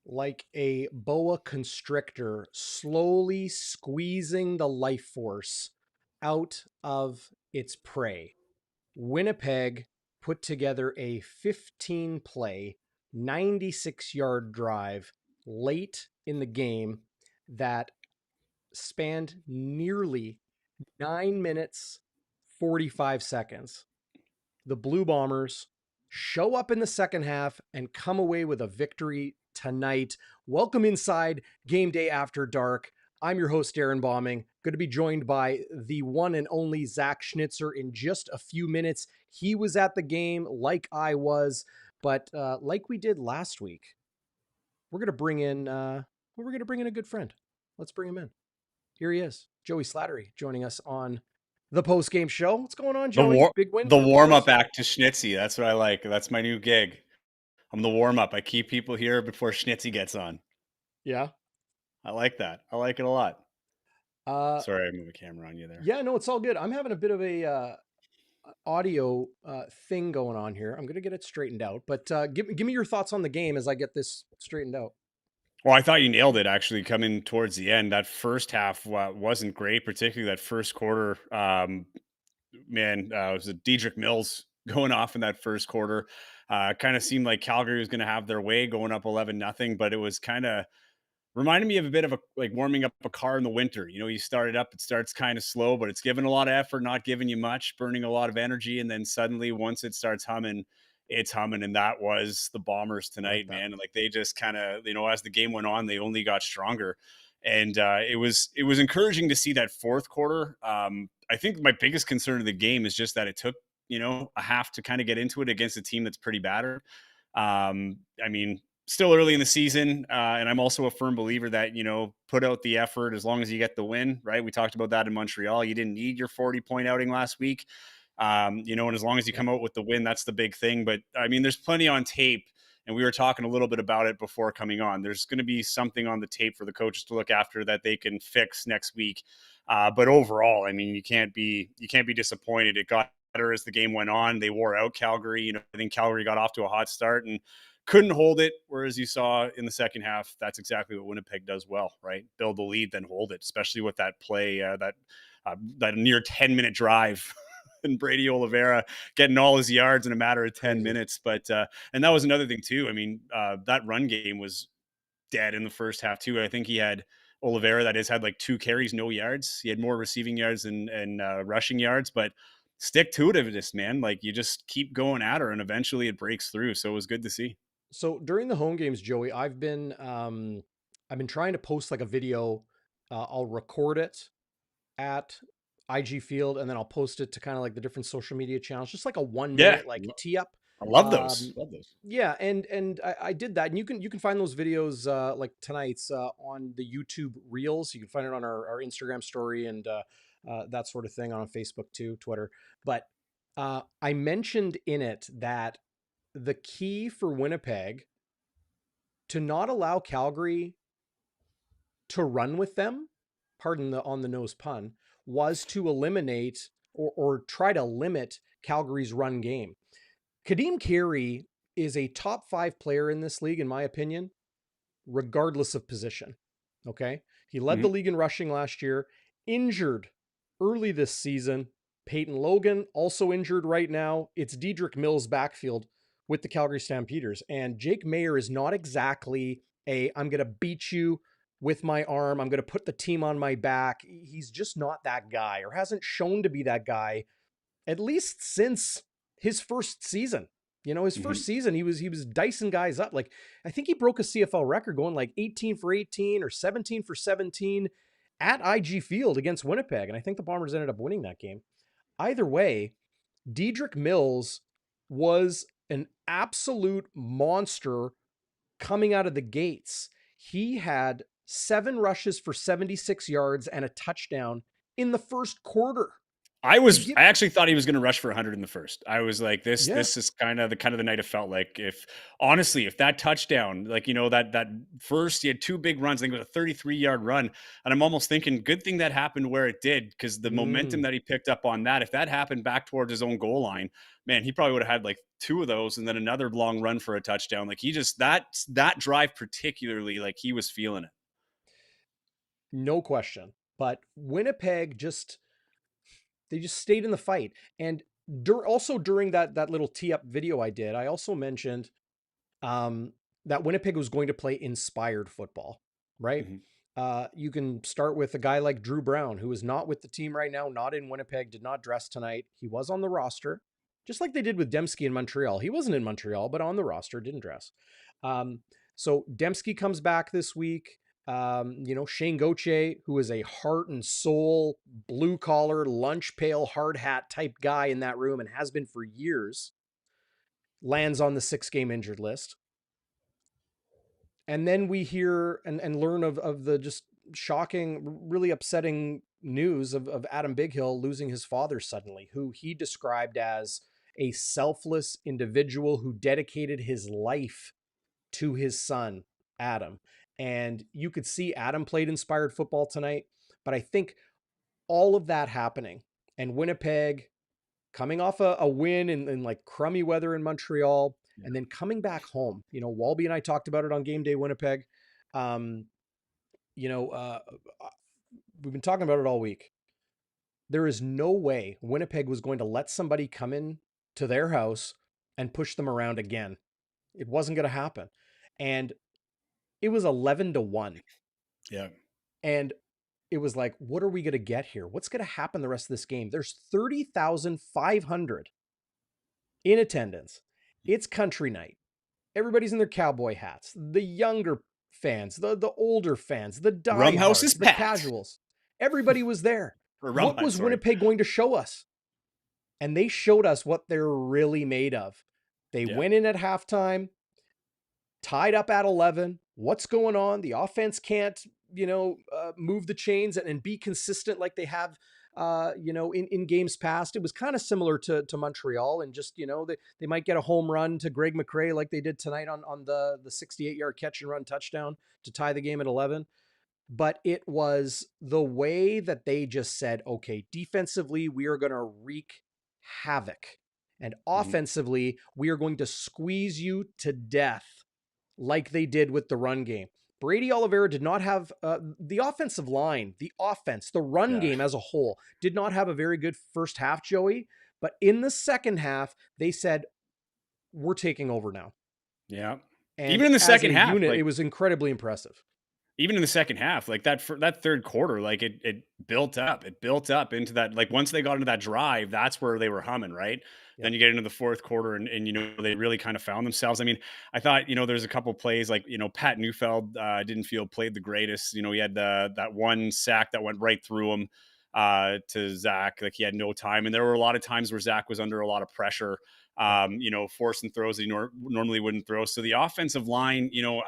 like a boa constrictor, slowly squeezing the life force out of its prey. Winnipeg put together a 15 play, 96-yard drive late in the game that spanned nearly 9 minutes, 45 seconds. The Blue Bombers show up in the second half and come away with a victory tonight. Welcome inside Game Day After Dark. I'm your host, Darrin Bauming. Going to be joined by the one and only Zach Schnitzer in just a few minutes. He was at the game like I was, but like we did last week, we're going to bring in a good friend. Let's bring him in. Here he is, Joey Slattery, joining us on the post-game show. What's going on, Joey? Big win The for the Bombers? warm-up act to Schnitzy. That's what I like. That's my new gig. I'm the warm-up. I keep people here before Schnitzy gets on. Yeah. I like that. I like it a lot. Uh, Sorry, I moved the camera on you there. yeah, no, it's all good. I'm having a bit of a audio thing going on here. I'm going to get it straightened out, but give me your thoughts on the game as I get this straightened out. Well, I thought you nailed it, actually, coming towards the end. That first half wasn't great, particularly that first quarter. It was a Diedrich Mills going off in that first quarter. Kind of seemed like Calgary was going to have their way going up 11-0, but it was kind of reminded me of a bit of a like warming up a car in the winter. You know, you start it up, it starts kind of slow, but it's giving a lot of effort, not giving you much, burning a lot of energy. And then suddenly once it starts humming, it's humming. And that was the Bombers tonight, Like man. Like they just kind of, as the game went on, they only got stronger. And it was encouraging to see that fourth quarter. I think my biggest concern of the game is just that it took, a half to kind of get into it against a team that's pretty battered. I mean, still early in the season. And I'm also a firm believer that, put out the effort as long as you get the win, right? We talked about that in Montreal. You didn't need your 40-point outing last week. And as long as you come out with the win, that's the big thing. But I mean, there's plenty on tape. And we were talking a little bit about it before coming on. There's going to be something on the tape for the coaches to look after that they can fix next week. But overall, I mean, you can't be disappointed. It got better as the game went on. They wore out Calgary. I think Calgary got off to a hot start and couldn't hold it. Whereas you saw in the second half, that's exactly what Winnipeg does well, right? Build the lead, then hold it, especially with that play, that near 10-minute drive and Brady Oliveira getting all his yards in a matter of 10 minutes. But, and that was another thing too. I mean, that run game was dead in the first half too. I think he had Oliveira had like 2 carries, no yards. He had more receiving yards and rushing yards, but stick to it, this man. Like you just keep going at her and eventually it breaks through. So it was good to see. So during the home games, Joey, I've been trying to post like a video. I'll record it at IG Field, and then I'll post it to kind of like the different social media channels, just like a 1 minute like tee up. I love those. Love those. Yeah, and I did that, and you can find those videos like tonight's on the YouTube Reels. You can find it on our Instagram story and that sort of thing, on Facebook too, Twitter. But I mentioned in it that the key for Winnipeg to not allow Calgary to run with them, pardon the on the nose pun, was to eliminate or try to limit Calgary's run game. Kadeem Carey is a top 5 player in this league, in my opinion, regardless of position. Okay. He led the league in rushing last year, injured early this season. Peyton Logan also injured right now. It's Diedrich Mills' backfield with the Calgary Stampeders. And Jake Maier is not exactly I'm going to beat you with my arm, I'm going to put the team on my back. He's just not that guy, or hasn't shown to be that guy, at least since his first season. His first season, he was dicing guys up. Like, I think he broke a CFL record going like 18 for 18 or 17 for 17 at IG Field against Winnipeg. And I think the Bombers ended up winning that game. Either way, Diedrich Mills was an absolute monster coming out of the gates. He had 7 rushes for 76 yards and a touchdown in the first quarter. I to give. actually thought he was going to rush for 100 in the first. I was like, Yeah. this is kind of the night it felt like. If honestly, if that touchdown, like, that first, he had two big runs. I think it was a 33-yard run, and I'm almost thinking, good thing that happened where it did, because the momentum Mm. that he picked up on that, if that happened back towards his own goal line, man, he probably would have had like two of those, and then another long run for a touchdown. Like, he just that drive particularly, like, he was feeling it. No question. But Winnipeg just they just stayed in the fight. And also during that little tee up video I did, I also mentioned um, that Winnipeg was going to play inspired football, right? Mhm. You can start with a guy like Drew Brown, who is not with the team right now, not in Winnipeg, did not dress tonight. He was on the roster, just like they did with Dembski in Montreal. He wasn't in Montreal, but on the roster, didn't dress. Um, so Dembski comes back this week. Shane Gauthier, who is a heart and soul, blue collar, lunch pail, hard hat type guy in that room and has been for years, lands on the 6-game injured list. And then we hear and learn of the just shocking, really upsetting news of Adam Bighill losing his father suddenly, who he described as a selfless individual who dedicated his life to his son, Adam. And you could see Adam played inspired football tonight. But I think all of that happening and Winnipeg coming off a win in like crummy weather in Montreal, Yeah. and then coming back home. Walby and I talked about it on Game Day Winnipeg. Um, you know, uh, we've been talking about it all week. There is no way Winnipeg was going to let somebody come in to their house and push them around again. It wasn't going to happen. And it was 11-1. Yeah. And it was like, what are we going to get here? What's going to happen the rest of this game? There's 30,500 in attendance. It's country night. Everybody's in their cowboy hats. The younger fans, the older fans, the Rum house is diehards, the packed. casuals. Everybody was there. Or rum What hut, was sorry. Winnipeg going to show us? And they showed us what they're really made of. They Yeah. went in at halftime, tied up at 11. What's going on? The offense can't, move the chains and be consistent like they have, in games past. It was kind of similar to Montreal, and just, they might get a home run to Greg McRae like they did tonight on the 68-yard catch and run touchdown to tie the game at 11. But it was the way that they just said, okay, defensively, we are going to wreak havoc. And Mhm. offensively, we are going to squeeze you to death like they did with the run game. Brady Oliveira did not have the offensive line, the run Yeah. game as a whole did not have a very good first half, Joey. But in the second half, they said, we're taking over now. Yeah. And Even in the as a second half, unit, it like, was incredibly impressive. even in the second half, like that third quarter, like it built up. It built up into that. Like, once they got into that drive, that's where they were humming, right? Yep. Then you get into the fourth quarter, and they really kind of found themselves. I mean, I thought, there's a couple plays, like, Pat Neufeld didn't feel played the greatest. He had that one sack that went right through him to Zach. Like, he had no time, and there were a lot of times where Zach was under a lot of pressure. Yep. Forcing throws that he normally wouldn't throw. So the offensive line, I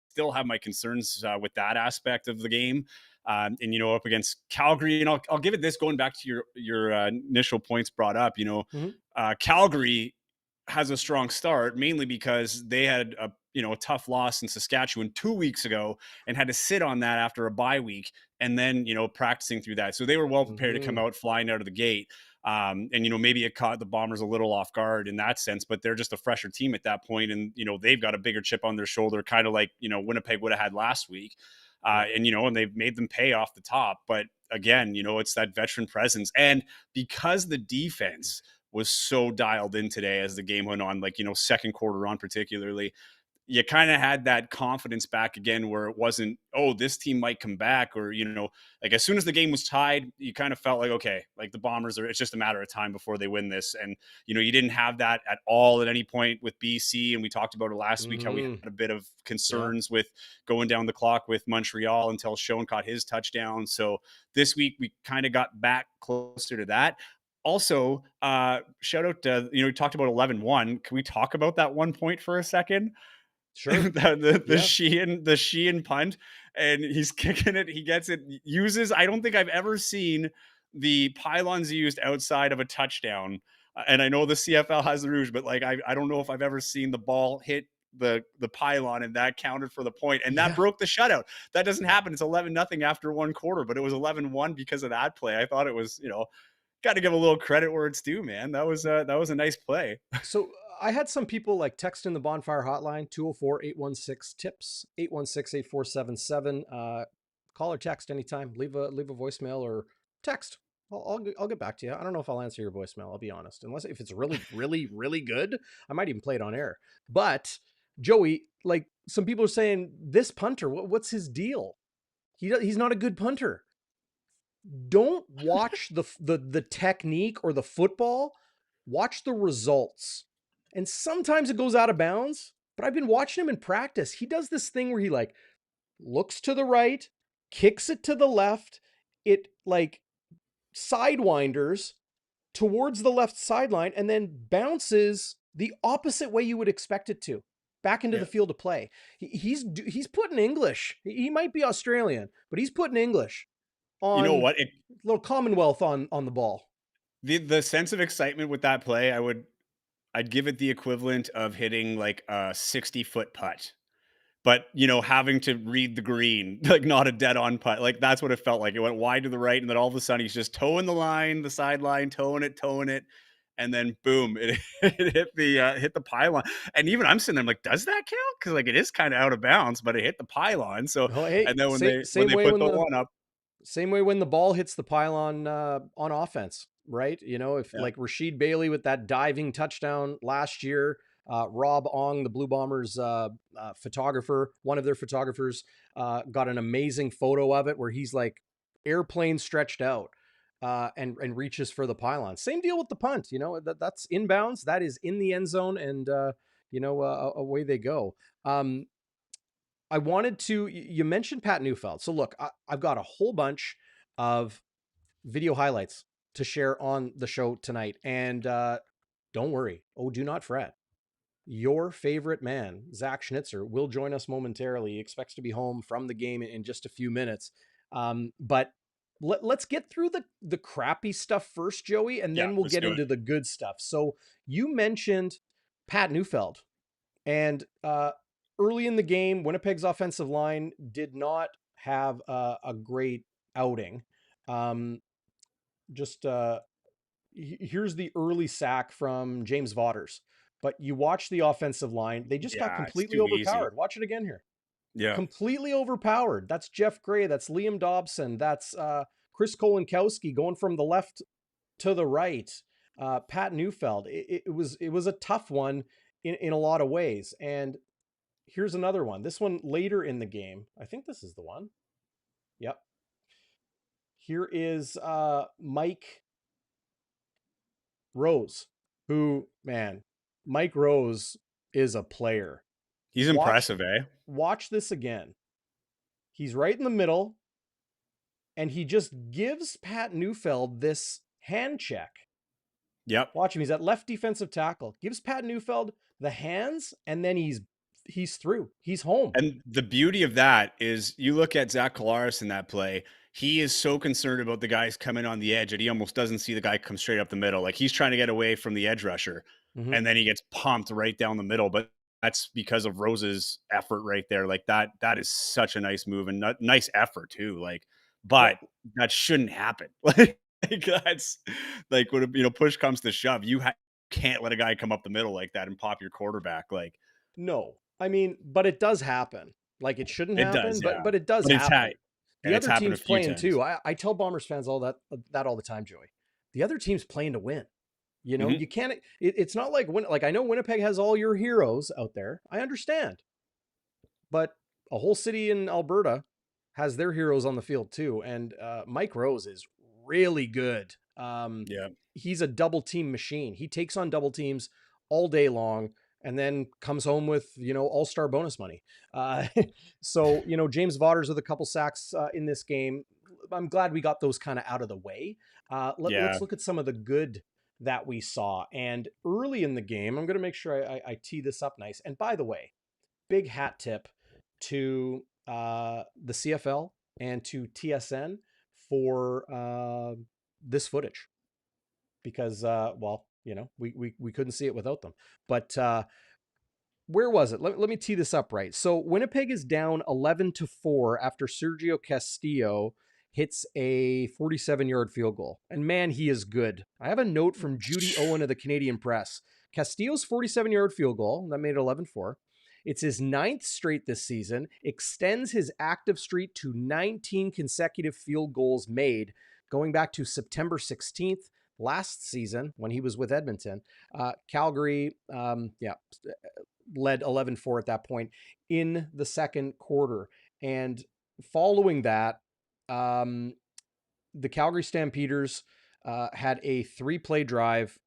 still have my concerns with that aspect of the game. Up against Calgary, and I'll give it this, going back to your initial points brought up. Mm-hmm. Calgary has a strong start, mainly because they had a tough loss in Saskatchewan 2 weeks ago and had to sit on that after a bye week, and then practicing through that. So they were well prepared to come Mm-hmm. out flying out of the gate. Maybe it caught the Bombers a little off guard in that sense, but they're just a fresher team at that point, and they've got a bigger chip on their shoulder, kind of like Winnipeg would have had last week. Yep. And they've made them pay off the top. But again, it's that veteran presence, and because the defense was so dialed in today as the game went on, like, second quarter on particularly, you kind of had that confidence back again, where it wasn't, oh, this team might come back, or, like, as soon as the game was tied, you kind of felt like, okay, like, the Bombers it's just a matter of time before they win this. And, you didn't have that at all at any point with BC. And we talked about it last week, how we had Mm-hmm. a bit of Yeah. concerns with going down the clock with Montreal until Schoen caught his touchdown. So this week we kind of got back closer to that. Also, shout out to, we talked about 11-1. Can we talk about that 1 point for a second? Sure. the Yeah. Sheehan punt, and he's kicking it. He gets it. Uses. I don't think I've ever seen the pylons used outside of a touchdown, and I know the CFL has the rouge, but like I don't know if I've ever seen the ball hit the pylon and that counted for the point, and that Yeah. broke the shutout. That doesn't happen. It's 11-0 after one quarter, but it was 11-1 because of that play. I thought it was, got to give a little credit where it's due, man. That was a nice play. So I had some people like text in the Bonfire hotline, 204-816-TIPS, 816-8477. Call or text anytime. Leave a voicemail or text. I'll get back to you. I don't know if I'll answer your voicemail. I'll be honest. Unless if it's really, really, really good, I might even play it on air. But Joey, like some people are saying, this punter, what's his deal? He's not a good punter. Don't watch the technique or the football. Watch the results. And sometimes it goes out of bounds, but I've been watching him in practice. He does this thing where he like looks to the right, kicks it to the left, it like sidewinders towards the left sideline and then bounces the opposite way you would expect it to, back into the Yeah. field of play. He's putting English. He might be Australian, but he's putting English You know on what? little Commonwealth on the ball. The sense of excitement with that play, I'd give it the equivalent of hitting like a 60-foot putt. But, having to read the green, like not a dead on putt. Like that's what it felt like. It went wide to the right, and then all of a sudden he's just towing the line, the sideline, towing it, and then boom, it, it hit the pylon. And even I'm sitting there, I'm like, does that count? Because like it is kind of out of bounds, but it hit the pylon. So Oh, hey, and then when same they same way put when the the one up, same way when the ball hits the pylon on offense, right? If yeah, like Rashid Bailey with that diving touchdown last year, Rob Ong, the Blue Bombers photographer, one of their photographers, got an amazing photo of it where he's like airplane stretched out and reaches for the pylon. Same deal with the punt. That's inbounds. That is in the end zone, and away they go. I wanted to, you mentioned Pat Neufeld. So look, I've got a whole bunch of video highlights to share on the show tonight. And don't worry. Oh, do not fret. Your favorite man, Zach Schnitzer, will join us momentarily. He expects to be home from the game in just a few minutes. But let's get through the crappy stuff first, Joey, and yeah, then we'll let's get do it. into the good stuff. So you mentioned Pat Neufeld. And early in the game, Winnipeg's offensive line did not have a great outing. Um, just here's the early sack from James Vaughters. But you watch the offensive line, they just got Yeah, it's completely too easy. overpowered. Watch it again here. Yeah, Completely overpowered. That's Jeff Gray. That's Liam Dobson. That's Chris Kolinkowski going from the left to the right. Pat Neufeld. It was a tough one in a lot of ways. And here's another one. This one later in the game. I think this is the one. Yep. Here is Mike Rose, who, man, Mike Rose is a player. he's Watch impressive, eh? watch this again. He's right in the middle, and he just gives Pat Neufeld this hand check. Yep. Watch him. He's at left defensive tackle. Gives Pat Neufeld the hands, and then he's through. He's home. And the beauty of that is you look at Zach Collaros in that play. He is so concerned about the guys coming on the edge that he almost doesn't see the guy come straight up the middle. Like he's trying to get away from the edge rusher, Mm-hmm. and then he gets pumped right down the middle. But that's because of Rose's effort right there. Like that is such a nice move and nice effort too. Like, but Well, that shouldn't happen. Like that's like when push comes to shove, you can't let a guy come up the middle like that and pop your quarterback. Like no. I mean, but it does happen. Like it shouldn't it does, happen, but yeah. but it does But it's happen. and The it's other happened a team's few playing too. times. I tell Bombers fans all that all the time, Joey. The other team's playing to win. Mhm. You can't. It's not like like I know Winnipeg has all your heroes out there. I understand, but a whole city in Alberta has their heroes on the field too. And Mike Rose is really good. Yeah. He's a double team machine. He takes on double teams all day long and then comes home with, all-star bonus money. Uh, so, James Vaughters with a couple sacks in this game. I'm glad we got those kind of out of the way. Yeah. Let's look at some of the good that we saw. And early in the game, I'm going to make sure I tee this up nice. And by the way, big hat tip to the CFL and to TSN for this footage because, well, we couldn't see it without them. But where was it? Let me tee this up right. So Winnipeg is down 11-4 after Sergio Castillo hits a 47-yard field goal. And man, he is good. I have a note from Judy Owen of the Canadian Press. Castillo's 47-yard field goal, that made it 11-4. It's his 9th straight this season, extends his active streak to 19 consecutive field goals made, going back to September 16th last season when he was with Edmonton. Calgary, led 11-4 at that point in the second quarter. And following that, the Calgary Stampeders had a 3-play drive.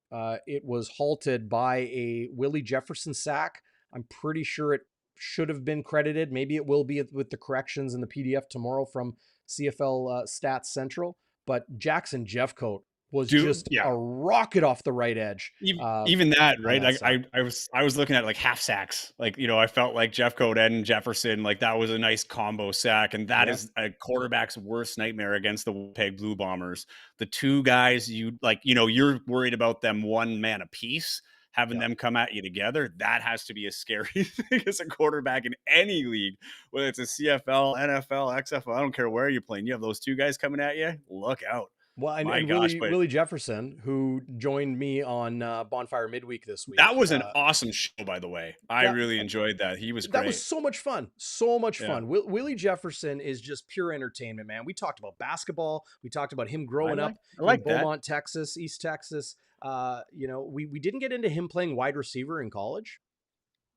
It was halted by a Willie Jefferson sack. I'm pretty sure it should have been credited. Maybe it will be with the corrections in the PDF tomorrow from CFL Stats Central. But Jackson Jeffcoat was a rocket off the right edge. Even that, right? Like I was looking at like half sacks. Like, I felt like Jeffcoat and Jefferson, like that was a nice combo sack. And that is a quarterback's worst nightmare against the Winnipeg Blue Bombers. The two guys you're worried about them one man apiece, having them come at you together. That has to be a scary thing as a quarterback in any league, whether it's a CFL, NFL, XFL, I don't care where you're playing. You have those two guys coming at you, look out. Well, and Willie Jefferson, who joined me on Bonfire midweek this week. That was an awesome show, by the way. I really enjoyed that. He was great. That was so much fun. So much fun. Willie Jefferson is just pure entertainment, man. We talked about basketball. We talked about him growing up in Beaumont, Texas, East Texas. We didn't get into him playing wide receiver in college,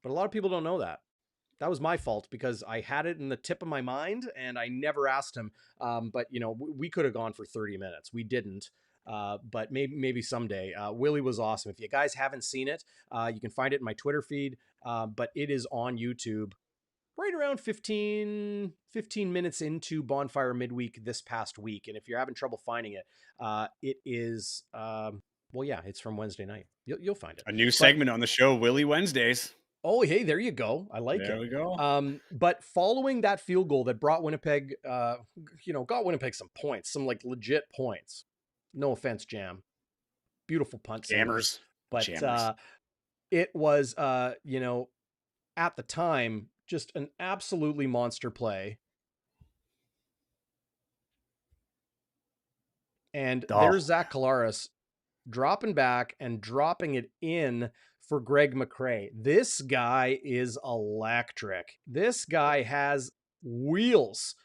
but a lot of people don't know that. That was my fault because I had it in the tip of my mind and I never asked him. But we could have gone for 30 minutes. We didn't. But maybe someday. Willie was awesome. If you guys haven't seen it, you can find it in my Twitter feed. But it is on YouTube right around 15 minutes into Bonfire midweek this past week. And if you're having trouble finding it, it is, it's from Wednesday night. You'll find it. A new segment on the show, Willie Wednesdays. Oh, hey, there you go. I like it. There we go. But following that field goal that brought Winnipeg, got Winnipeg some points, some like legit points. No offense, Jam. Beautiful punt. Jammers. But Jammers. It was, at the time, just an absolutely monster play. And there's Zach Collaros dropping back and dropping it in for Greg McRae. This guy is electric. This guy has wheels.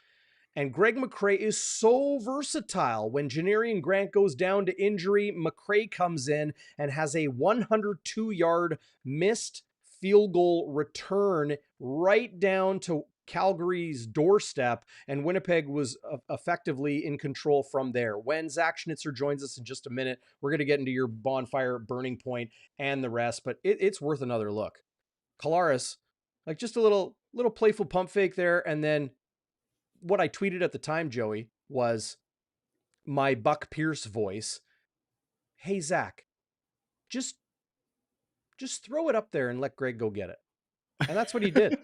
And Greg McRae is so versatile. When Janarian Grant goes down to injury, McRae comes in and has a 102-yard missed field goal return right down to Calgary's doorstep, and Winnipeg was effectively in control from there. When Zach Schnitzer joins us in just a minute, we're going to get into your Bonfire burning point and the rest, but it's worth another look. Collaros, like just a little playful pump fake there, and then what I tweeted at the time, Joey, was my Buck Pierce voice. Hey, Zach, just throw it up there and let Greg go get it. And that's what he did.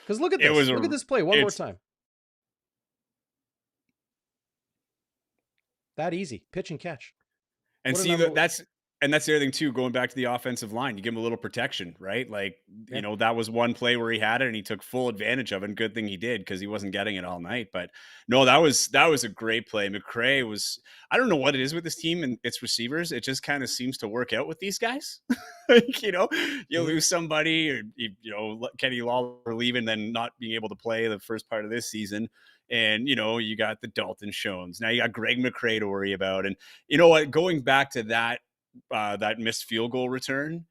Because look at this. Look at this play one more time. That easy. Pitch and catch. And see, that's the other thing too, going back to the offensive line, you give him a little protection, right? Like, that was one play where he had it and he took full advantage of it. And good thing he did because he wasn't getting it all night. But no, that was a great play. McRae was, I don't know what it is with this team and its receivers. It just kind of seems to work out with these guys. Like, you lose somebody or, Kenny Lawler leaving, then not being able to play the first part of this season. And, you got the Dalton Schoens. Now you got Greg McRae to worry about. And you know what, going back to that missed field goal return.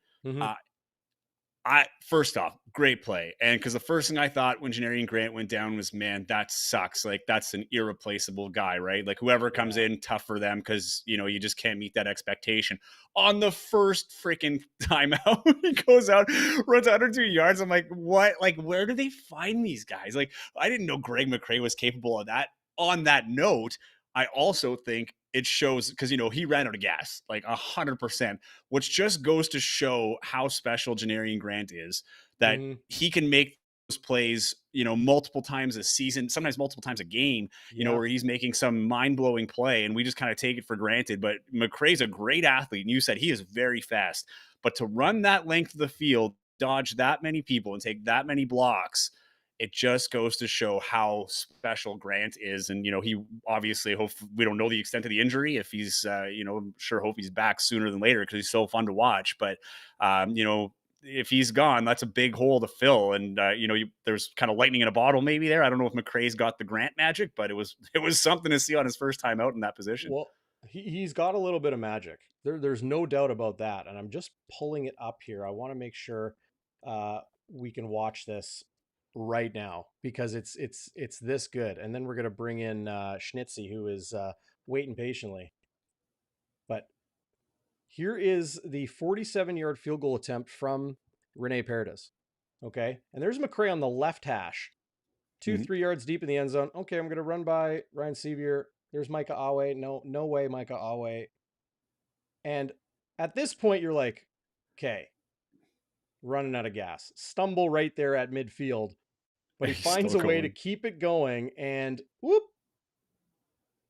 First off, great play. And because the first thing I thought when Janarian Grant went down was, man, that sucks. Like, that's an irreplaceable guy, right? Like, whoever comes in, tough for them because, you just can't meet that expectation. On the first freaking timeout, he goes out, runs 102 yards. I'm like, what? Like, where do they find these guys? Like, I didn't know Greg McRae was capable of that. On that note, I also think it shows because, he ran out of gas, like 100%, which just goes to show how special Janarian Grant is, that he can make plays, multiple times a season, sometimes multiple times a game, Yeah. where he's making some mind-blowing play and we just kind of take it for granted. But McRae's a great athlete, and you said he is very fast. But to run that length of the field, dodge that many people, and take that many blocks, it just goes to show how special Grant is. And, he obviously we don't know the extent of the injury. If he's, sure hope he's back sooner than later because he's so fun to watch. But, if he's gone, that's a big hole to fill. And, there's kind of lightning in a bottle maybe there. I don't know if McRae's got the Grant magic, but it was something to see on his first time out in that position. Well, he's got a little bit of magic. There's no doubt about that. And I'm just pulling it up here. I want to make sure we can watch this right now because it's this good. And then we're gonna bring in Schnitzy, who is waiting patiently. But here is the 47-yard field goal attempt from Rene Paredes. Okay, and there's McRae on the left hash, 3 yards deep in the end zone. Okay, I'm gonna run by Ryan Sevier. There's Micah Awe. No way, Micah Awe. And at this point, you're like, okay, running out of gas. Stumble right there at midfield. But he finds a way to keep it going, and whoop,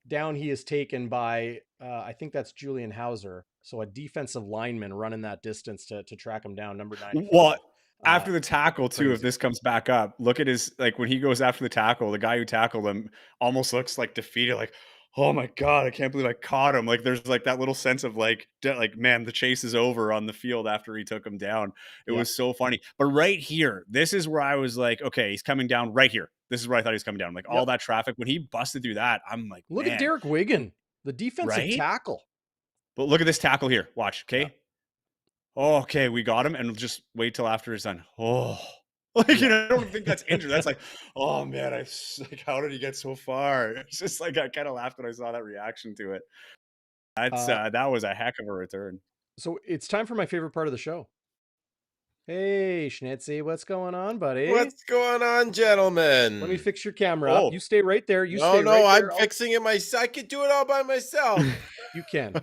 down he is taken by, I think that's Julian Hauser. So a defensive lineman running that distance to track him down, number 95. Well, after the tackle, too, crazy. If this comes back up, look at his, when he goes after the tackle, the guy who tackled him almost looks like defeated, like, oh my God, I can't believe I caught him. Like, there's that little sense of man, the chase is over on the field after he took him down. It was so funny. But right here, this is where I was like, okay, he's coming down right here. This is where I thought he was coming down. All that traffic, when he busted through that, I'm like, look at Derek Wigan, the defensive tackle. But look at this tackle here. Watch, okay? Yeah. Oh, okay, we got him, and just wait till after it's done. Oh, I don't think that's injured. That's oh man, how did he get so far? It's just I kind of laughed when I saw that reaction to it. That's that was a heck of a return. So it's time for my favorite part of the show. Hey, Schnitzy, what's going on, buddy? What's going on, gentlemen? Let me fix your camera up. You stay right there. I'm fixing it myself. I can do it all by myself. You can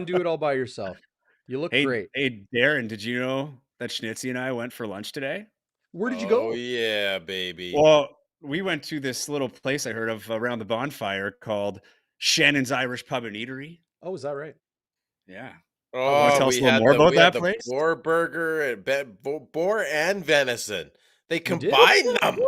do it all by yourself. You look great. Hey, Darren, did you know that Schnitzy and I went for lunch today? Where did you go? Oh, yeah, baby. Well, we went to this little place I heard of around the bonfire called Shannon's Irish Pub and Eatery. Oh, is that right? Yeah. Oh, tell us a little more about that place? Boar burger and boar and venison. They combine them.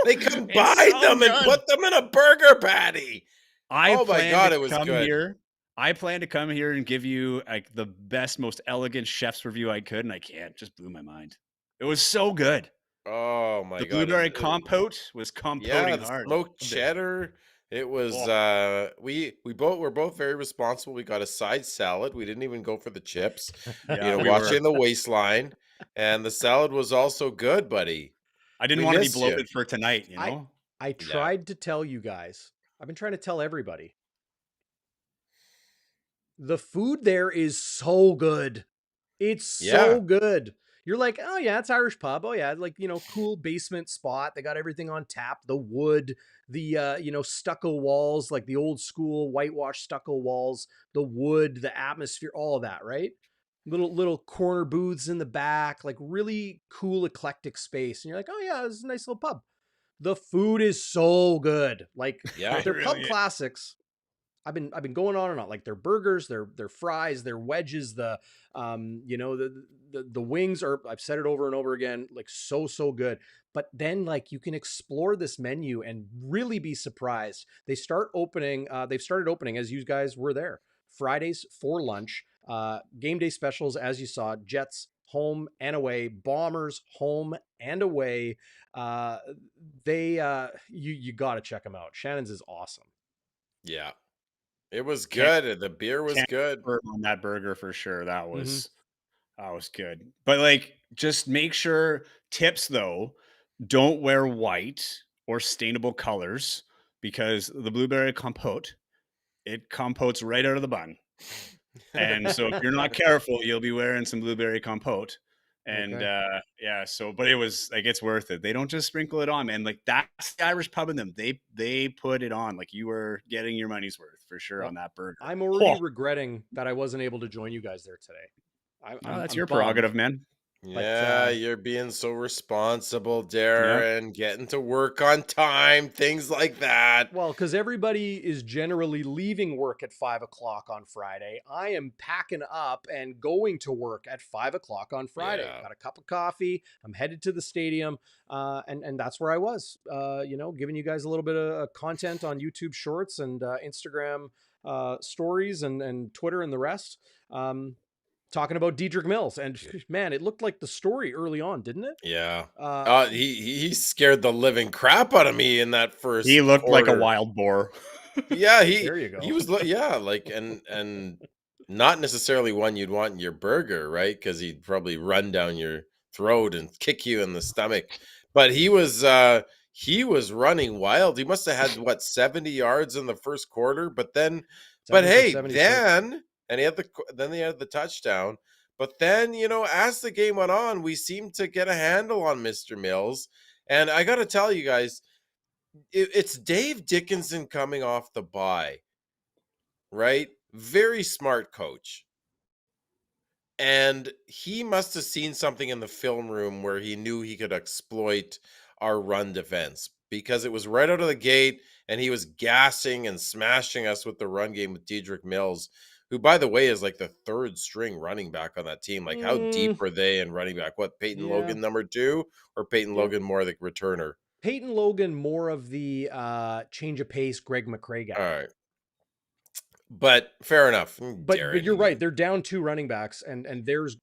They combine them and put them in a burger patty. Oh my God, it was good. I plan to come here and give you the best, most elegant chef's review I could, and I can't. Just blew my mind. It was so good. Oh my God. The blueberry compote was compoting hard. Smoked cheddar. It was we're both very responsible. We got a side salad. We didn't even go for the chips. Watching the waistline. And the salad was also good, buddy. I didn't want to be bloated for tonight, I tried to tell you guys. I've been trying to tell everybody. The food there is so good. It's so good. You're like, oh yeah, it's Irish pub. Oh yeah, cool basement spot. They got everything on tap. The wood, the stucco walls, like the old school whitewash stucco walls, the wood, the atmosphere, all of that, right? Little corner booths in the back, like really cool eclectic space. And you're like, oh yeah, it's a nice little pub. The food is so good. Like they're pub classics. I've been going on and on, like their burgers, their fries, their wedges, the wings are, I've said it over and over again, like so good. But then you can explore this menu and really be surprised. They've started opening as you guys were there, Fridays for lunch, game day specials, as you saw, Jets home and away, Bombers home and away. You got to check them out. Shannon's is awesome. Yeah. It was good. The beer was good on that burger for sure. That was good. But just make sure tips though, don't wear white or stainable colors because the blueberry compote, it compotes right out of the bun. And so if you're not careful, you'll be wearing some blueberry compote. And but it was it's worth it. They don't just sprinkle it on, man. That's the Irish pub in them. They put it on. You were getting your money's worth for sure on that burger. I'm already regretting that I wasn't able to join you guys there today. That's your prerogative, man. But Yeah, you're being so responsible, Yeah. Darren, getting to work on time, things like that. well, because everybody is generally leaving work at 5 o'clock on Friday. I am packing up and going to work at 5 o'clock on Friday. Yeah. Got a cup of coffee. I'm headed to the stadium, and that's where I was. Giving you guys a little bit of content on YouTube Shorts and Instagram stories and Twitter and the rest. Talking about Dedrick Mills, and man, it looked like the story early on, didn't it? Yeah. Uh, He scared the living crap out of me in that He first looked like a quarter. wild boar. Yeah, there you he go. was yeah, like and not necessarily one you'd want in your burger, right? Because he'd probably run down your throat and kick you in the stomach. But he was running wild. He must have had what 70 yards in the first quarter, but 70 for hey, 76. then he had the touchdown. But then, as the game went on, we seemed to get a handle on Mr. Mills. And I got to tell you guys, it's Dave Dickenson coming off the bye, right? Very smart coach. And he must have seen something in the film room where he knew he could exploit our run defense because it was right out of the gate and he was gassing and smashing us with the run game with Dedrick Mills, who, by the way, is like the third string running back on that team. Like, how deep Mm, are they in running back? What, Peyton yeah. Logan number 2 or Peyton Yeah. Logan more the returner? Peyton Logan, more of the change of pace, Greg McRae All guy. right. But fair enough. But you're right. Darren, They're down 2 running backs, and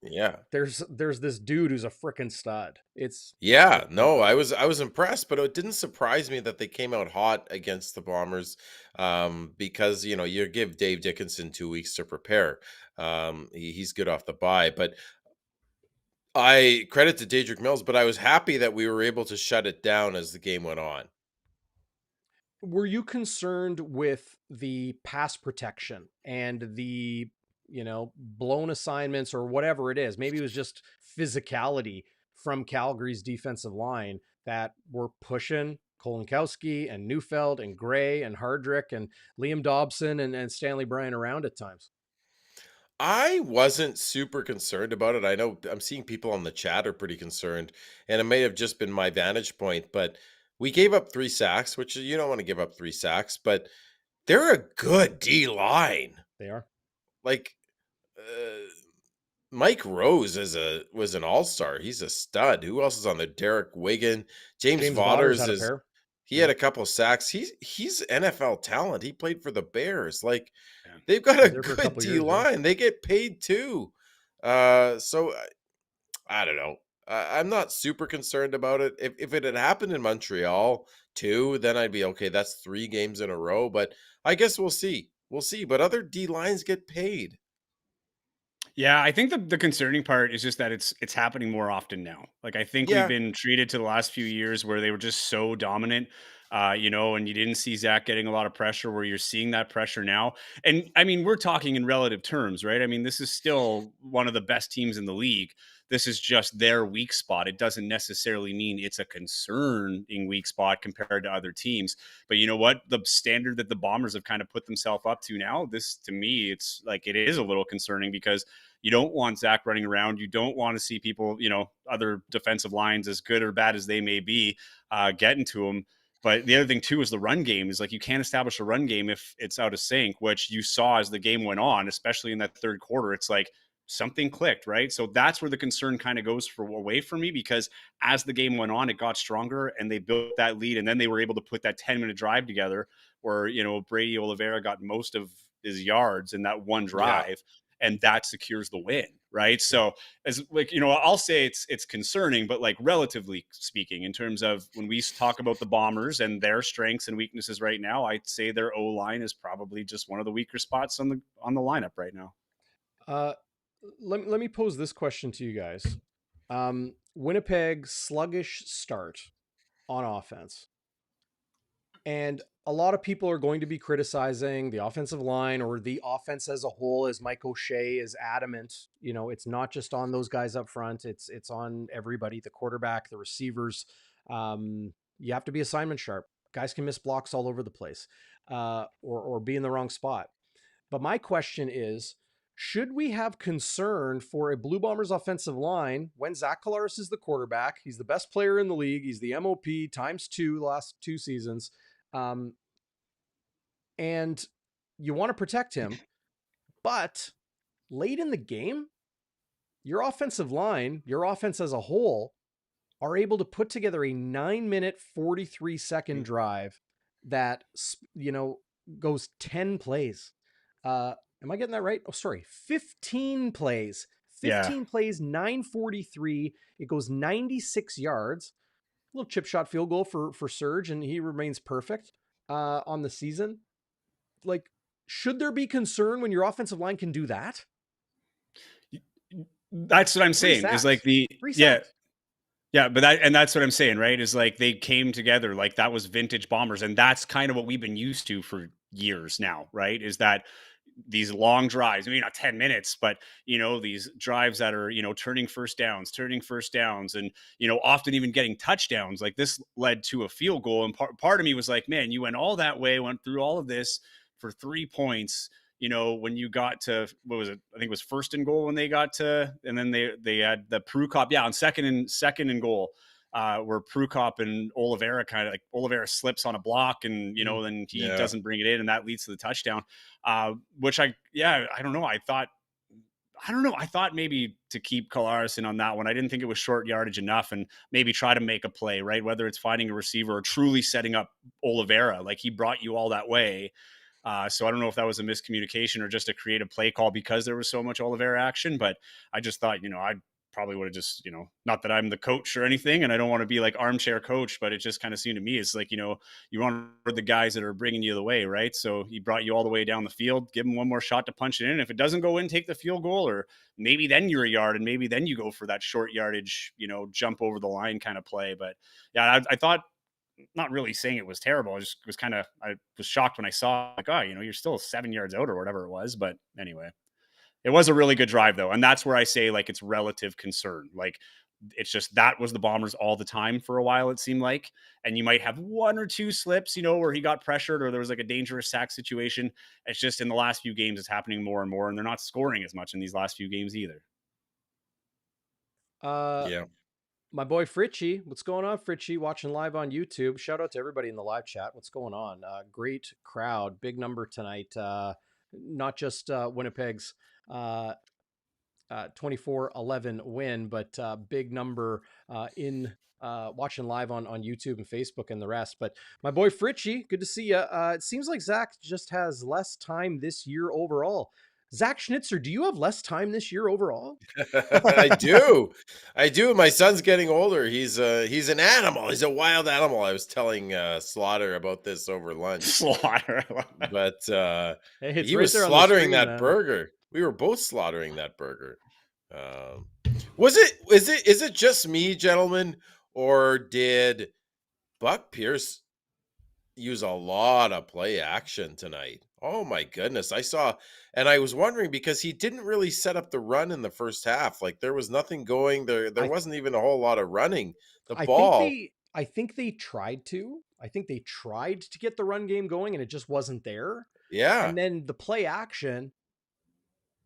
yeah. there's this dude who's a freaking stud. It's Yeah, no, incredible. I was impressed, but it didn't surprise me that they came out hot against the Bombers, because you give Dave Dickinson 2 weeks to prepare. He's good off the bye, but I credit to Dedrick Mills, but I was happy that we were able to shut it down as the game went on. Were you concerned with the pass protection and the, blown assignments or whatever it is? Maybe it was just physicality from Calgary's defensive line that were pushing Kolinkowski and Neufeld and Gray and Hardrick and Liam Dobson and Stanley Bryan around at times. I wasn't super concerned about it. I know I'm seeing people on the chat are pretty concerned, and it may have just been my vantage point, but we gave up 3 sacks, which you don't want to give up 3 sacks, but they're a good D line. They are. Like Mike Rose was an all-star. He's a stud. Who else is on there? Derek Wigan, James Vaughters Vaughters had a pair. he had a couple sacks. He's NFL talent. He played for the Bears. Like Yeah. they've got Was a there for a good couple D years, yeah. line. They get paid too. So I don't know. I'm not super concerned about it. If it had happened in Montreal too, then I'd be okay. That's 3 games in a row. But I guess we'll see. We'll see. But other D lines get paid. Yeah, I think the concerning part is just that it's happening more often now. Like I think we've Yeah. been treated to the last few years where they were just so dominant, and you didn't see Zach getting a lot of pressure. Where you're seeing that pressure now, and I mean we're talking in relative terms, right? I mean this is still one of the best teams in the league. This is just their weak spot. It doesn't necessarily mean it's a concerning weak spot compared to other teams. But you know what? The standard that the Bombers have kind of put themselves up to now, this to me, it's like it is a little concerning because you don't want Zach running around. You don't want to see people, other defensive lines, as good or bad as they may be, getting to him. But the other thing too is the run game is like you can't establish a run game if it's out of sync, which you saw as the game went on, especially in that third quarter. It's like something clicked, right? So that's where the concern kind of goes away from me because as the game went on, it got stronger and they built that lead, and then they were able to put that 10-minute drive together where Brady Oliveira got most of his yards in that one drive. Yeah. And that secures the win, right? So as I'll say it's concerning, but like relatively speaking, in terms of when we talk about the Bombers and their strengths and weaknesses right now, I'd say their O line is probably just one of the weaker spots on the lineup right now. Let me pose this question to you guys. Winnipeg sluggish start on offense. And a lot of people are going to be criticizing the offensive line or the offense as a whole, as Mike O'Shea is adamant. It's not just on those guys up front. It's on everybody, the quarterback, the receivers. You have to be assignment sharp. Guys can miss blocks all over the place or be in the wrong spot. But my question is, should we have concern for a Blue Bombers offensive line when Zach Collaros is the quarterback? He's the best player in the league. He's the MOP ×2 last 2 seasons. And you want to protect him, but late in the game, your offensive line, your offense as a whole, are able to put together a 9-minute, 43-second drive that, goes 10 plays. Am I getting that right? Oh, sorry. 15 plays. 15 plays, 9:43. It goes 96 yards. A little chip shot field goal for Serge, and he remains perfect on the season. Like, should there be concern when your offensive line can do that? That's what I'm saying. Is like Yeah, but that's what I'm saying, right? Is like they came together, like that was vintage Bombers, and that's kind of what we've been used to for years now, right? Is that these long drives, maybe not 10 minutes, but these drives that are, turning first downs, and, often even getting touchdowns. Like this led to a field goal. And part of me was like, man, you went all that way, went through all of this for 3 points. When you got to, what was it? I think it was first and goal when they got to, and then they had the Prukop, on second and goal, where Prukop and Oliveira Oliveira slips on a block, and then he doesn't bring it in, and that leads to the touchdown. Which I don't know. I thought maybe to keep Collaros in on that one. I didn't think it was short yardage enough, and maybe try to make a play, right? Whether it's finding a receiver or truly setting up Oliveira, like he brought you all that way. So I don't know if that was a miscommunication or just a creative play call because there was so much Oliveira action, but I just thought, I probably would have just, not that I'm the coach or anything, and I don't want to be like armchair coach, but it just kind of seemed to me, it's like, you want the guys that are bringing you the way, right? So he brought you all the way down the field, give him one more shot to punch it in. If it doesn't go in, take the field goal, or maybe then you're a yard, and maybe then you go for that short yardage, jump over the line kind of play. But yeah, I thought, not really saying it was terrible. I was shocked when I saw, like, oh, you're still 7 yards out or whatever it was. But anyway, it was a really good drive though. And that's where I say, like, it's relative concern. Like, it's just, that was the Bombers all the time for a while, it seemed like. And you might have 1 or 2 slips, where he got pressured or there was like a dangerous sack situation. It's just in the last few games, it's happening more and more, and they're not scoring as much in these last few games either. My boy Fritchie, what's going on, Fritchie? Watching live on YouTube. Shout out to everybody in the live chat. What's going on? Great crowd, big number tonight. Not just Winnipeg's 24-11 win, but big number in watching live on YouTube and Facebook and the rest. But my boy Fritchie, good to see you. It seems like Zach just has less time this year overall. Zach Schnitzer, do you have less time this year overall? I do. My son's getting older. He's an animal. He's a wild animal. I was telling Slaughter about this over lunch. Slaughter. But hey, he was slaughtering that burger. We were both slaughtering that burger. Is it just me, gentlemen, or did Buck Pierce use a lot of play action tonight? Oh my goodness. I saw, and I was wondering because he didn't really set up the run in the first half. Like there was nothing going there. There wasn't even a whole lot of running the ball. I think they tried to. I think they tried to get the run game going and it just wasn't there. Yeah. And then the play action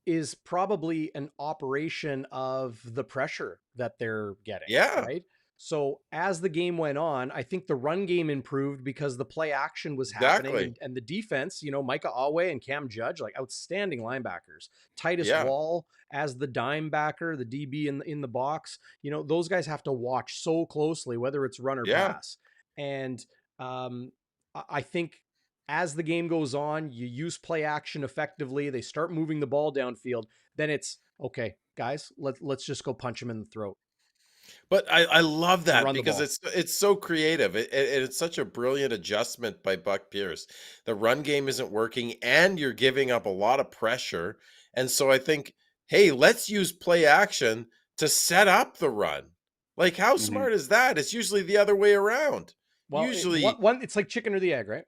is probably an operation of the pressure that they're getting. Yeah. Right. So as the game went on, I think the run game improved because the play action was happening, and the defense, Micah Awe and Cam Judge, like outstanding linebackers. Titus Wall as the dime backer, the DB in the box, those guys have to watch so closely, whether it's run or pass. And I think as the game goes on, you use play action effectively. They start moving the ball downfield. Then it's okay, guys, let's just go punch them in the throat. But I love that because it's so creative. It's such a brilliant adjustment by Buck Pierce. The run game isn't working and you're giving up a lot of pressure. And so I think, hey, let's use play action to set up the run. Like how smart is that? It's usually the other way around. Well, usually it's like chicken or the egg, right?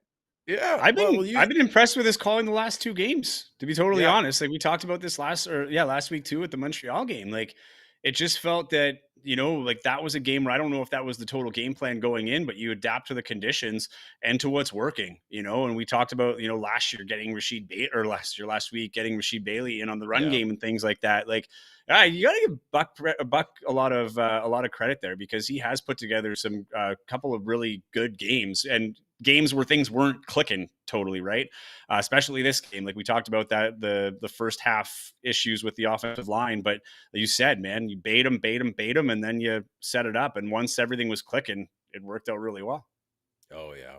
Yeah. I've been impressed with his calling the last 2 games, to be totally honest. Like we talked about this last week too at the Montreal game. Like it just felt that, like that was a game where I don't know if that was the total game plan going in, but you adapt to the conditions and to what's working, and we talked about, last year getting last week getting Rashid Bailey in on the run game and things like that. Like, you got to give Buck a lot of credit there, because he has put together some couple of really good games, and games where things weren't clicking totally right. Especially this game, like we talked about that the first half issues with the offensive line, but you said, man, you bait them, and then you set it up, and once everything was clicking, it worked out really well. Oh yeah.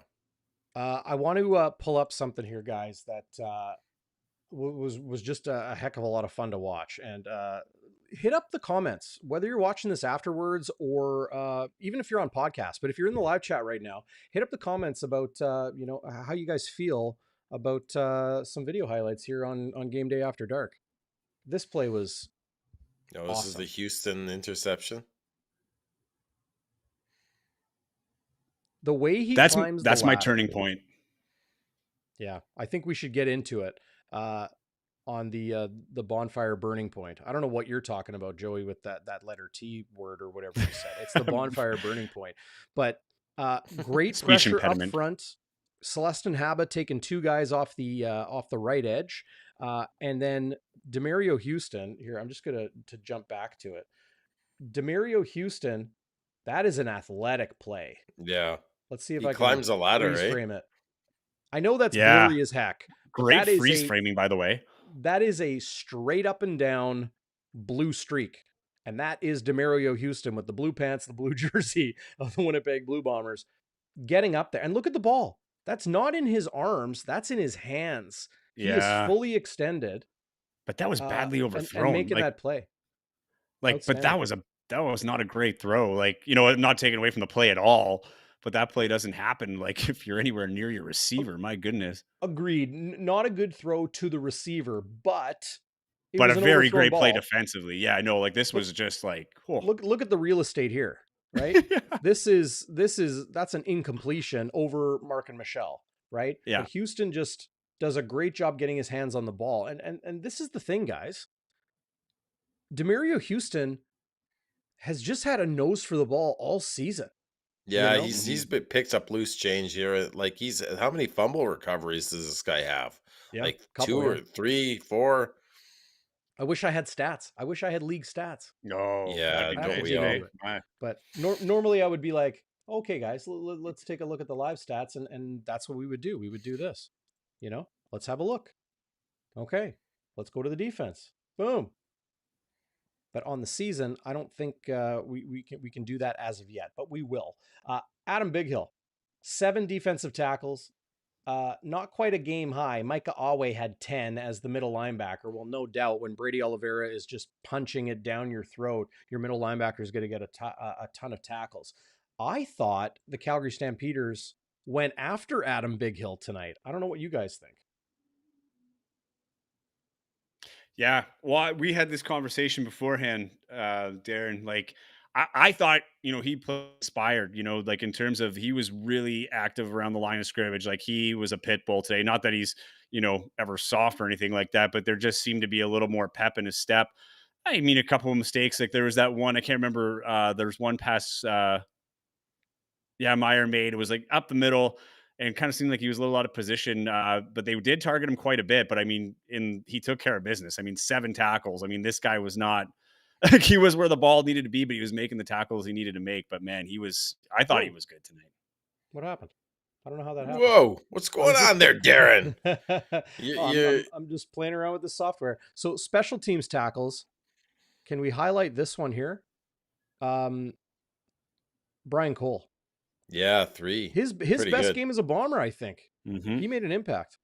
I want to pull up something here, guys, that was just a heck of a lot of fun to watch. And hit up the comments, whether you're watching this afterwards or even if you're on podcast. But if you're in the live chat right now, hit up the comments about how you guys feel about some video highlights here on Game Day After Dark. This play was this awesome. Is the Houston interception. The way he that's climbs that's the my ladder. turning point. Yeah, I think we should get into it. On the bonfire burning point. I don't know what you're talking about, Joey, with that letter T word or whatever you said. It's the bonfire burning point. But great pressure up front. Celestin Haba taking two guys off the right edge. And then Demario Houston, here, I'm just going to jump back to it. Demario Houston, that is an athletic play. Yeah. Let's see if I climbs a ladder, freeze frame it. I know that's blurry as heck. Great freeze framing, by the way. That is a straight up and down blue streak. And that is Demario Houston with the blue pants, the blue jersey of the Winnipeg Blue Bombers, getting up there. And look at the ball. That's not in his arms. That's in his hands. He is fully extended. But that was badly overthrown. And making that play. But that was not a great throw. Like, not taken away from the play at all. But that play doesn't happen, like, if you're anywhere near your receiver. My goodness. Agreed. Not a good throw to the receiver, but a very great play defensively. Yeah, I know. Like, this was just like, look at the real estate here, right? Yeah. That's an incompletion over Mark and Michelle, right? Yeah. But Houston just does a great job getting his hands on the ball. And this is the thing, guys. Demario Houston has just had a nose for the ball all season. Yeah, he's been picked up loose change here. Like, how many fumble recoveries does this guy have? Yeah, like 2 or 3, 4. I wish I had stats. I wish I had league stats. No, yeah, don't we all? But normally I would be like, okay, guys, let's take a look at the live stats, and that's what we would do. We would do this, let's have a look. Okay, let's go to the defense. Boom. But on the season, I don't think we can do that as of yet, but we will. Adam Bighill, 7 defensive tackles, not quite a game high. Micah Awe had 10 as the middle linebacker. Well, no doubt when Brady Oliveira is just punching it down your throat, your middle linebacker is going to get a ton of tackles. I thought the Calgary Stampeders went after Adam Bighill tonight. I don't know what you guys think. Yeah, well, we had this conversation beforehand, Darren. Like, I thought, he played inspired, like in terms of he was really active around the line of scrimmage. Like, he was a pit bull today. Not that he's, ever soft or anything like that, but there just seemed to be a little more pep in his step. I mean, a couple of mistakes. Like, there was that one, I can't remember. There's one pass, Meyer made. It was like up the middle. And kind of seemed like he was a little out of position, but they did target him quite a bit. But I mean, he took care of business. I mean, 7 tackles. I mean, this guy was not like he was where the ball needed to be, but he was making the tackles he needed to make. But man, I thought he was good tonight. What happened? I don't know how that happened. Whoa, what's going on there, Darren? I'm just playing around with the software. So special teams tackles. Can we highlight this one here? Brian Cole. Yeah, 3. His best game as a Bomber, I think. Mm-hmm. He made an impact.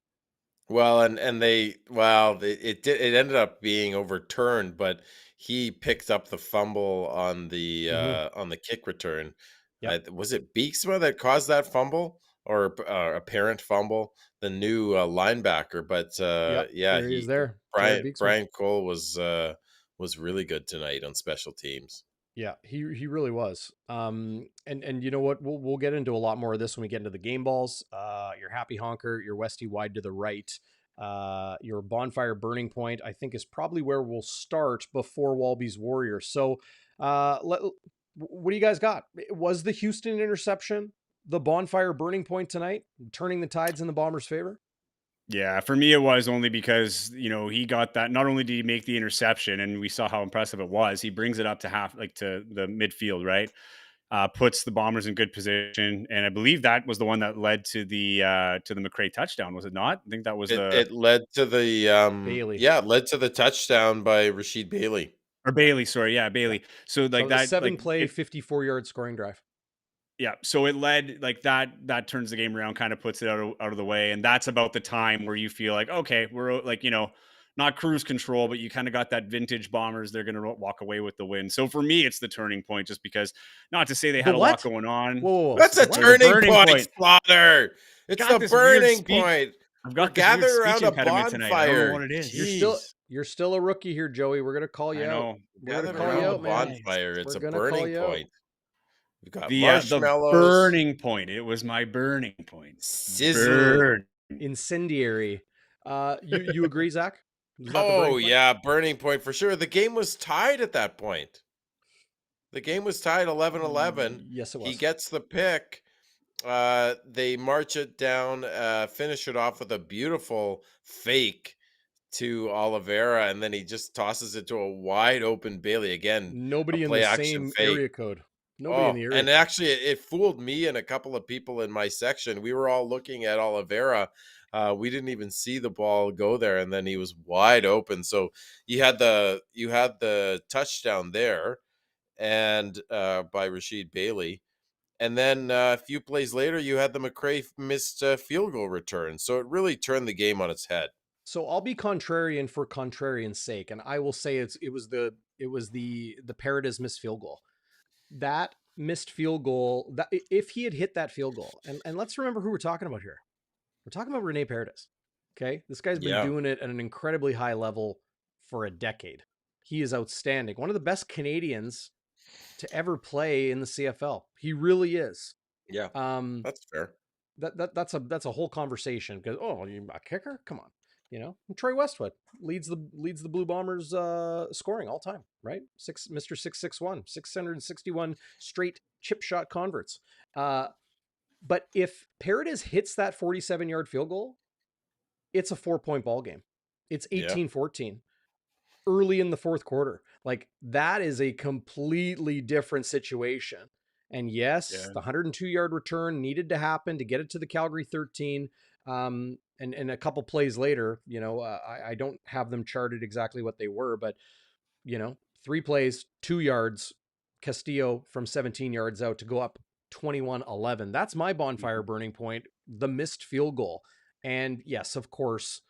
Well, it ended up being overturned, but he picked up the fumble on the kick return. Yep. Was it Beeksma that caused that fumble or apparent fumble? The new linebacker, but he's there. Brian Cole was really good tonight on special teams. Yeah, he really was. And you know what? We'll get into a lot more of this when we get into the game balls. Your happy honker, your Westy wide to the right, Your Bonfire Burning Point, I think, is probably where we'll start before Walby's Warriors. So what do you guys got? Was the Houston interception the Bonfire Burning Point tonight, turning the tides in the Bombers' favor? Yeah, for me, it was only because, he got that. Not only did he make the interception, and we saw how impressive it was, he brings it up to to the midfield, right? Puts the Bombers in good position. And I believe that was the one that led to the McRae touchdown, was it not? I think that was It led to the Bailey. Yeah, it led to the touchdown by Rasheed Bailey. Or Bailey, sorry. Yeah, Bailey. So like that, 7-play, 54-yard scoring drive. Yeah, so it led like that turns the game around, kind of puts it out of the way, and that's about the time where you feel like, okay, we're like, not cruise control, but you kind of got that vintage Bombers. They're going to walk away with the win. So for me, it's the turning point, just because, not to say they had a lot going on. Whoa, that's a turning point, Slaughter. It's the burning point. I've got gathered around a bonfire tonight. I don't know what it is. You're still a rookie here, Joey. We're gonna call you out. We're gonna call you out, man. Bonfire. It's a burning point. We got the marshmallows. Burning point. It was my burning point. Sizzle. Incendiary. You agree, Zach? Oh yeah, burning point for sure. The game was tied at that point. The game was tied 11-11. Yes, it was. He gets the pick. They march it down, finish it off with a beautiful fake to Oliveira, and then he just tosses it to a wide open Bailey again. Nobody in the same area code. Nobody in the area. And actually, it fooled me and a couple of people in my section. We were all looking at Oliveira. We didn't even see the ball go there, and then he was wide open. So you had the touchdown there, and by Rasheed Bailey. And then a few plays later, you had the McRae missed field goal return. So it really turned the game on its head. So I'll be contrarian for contrarian's sake, and I will say it was the Paredes missed field goal. That missed field goal, that if he had hit that field goal, and let's remember who we're talking about here. We're talking about Rene Paredes. Okay, this guy's been doing it at an incredibly high level for a decade. He is outstanding. One of the best Canadians to ever play in the CFL. He really is. Yeah, that's fair. That's a whole conversation, because you a kicker? Come on, and Troy Westwood leads the Blue Bombers scoring all time, right? Mr. 661, 661 straight chip shot converts. But if Paredes hits that 47-yard field goal, it's a 4-point ball game. It's 18-14. Early in the fourth quarter. Like, that is a completely different situation. And yes, the 102-yard return needed to happen to get it to the Calgary 13. And a couple plays later, I don't have them charted exactly what they were, but 3 plays, 2 yards, Castillo from 17 yards out to go up 21-11. That's my Bonfire burning point, the missed field goal. And yes, of course,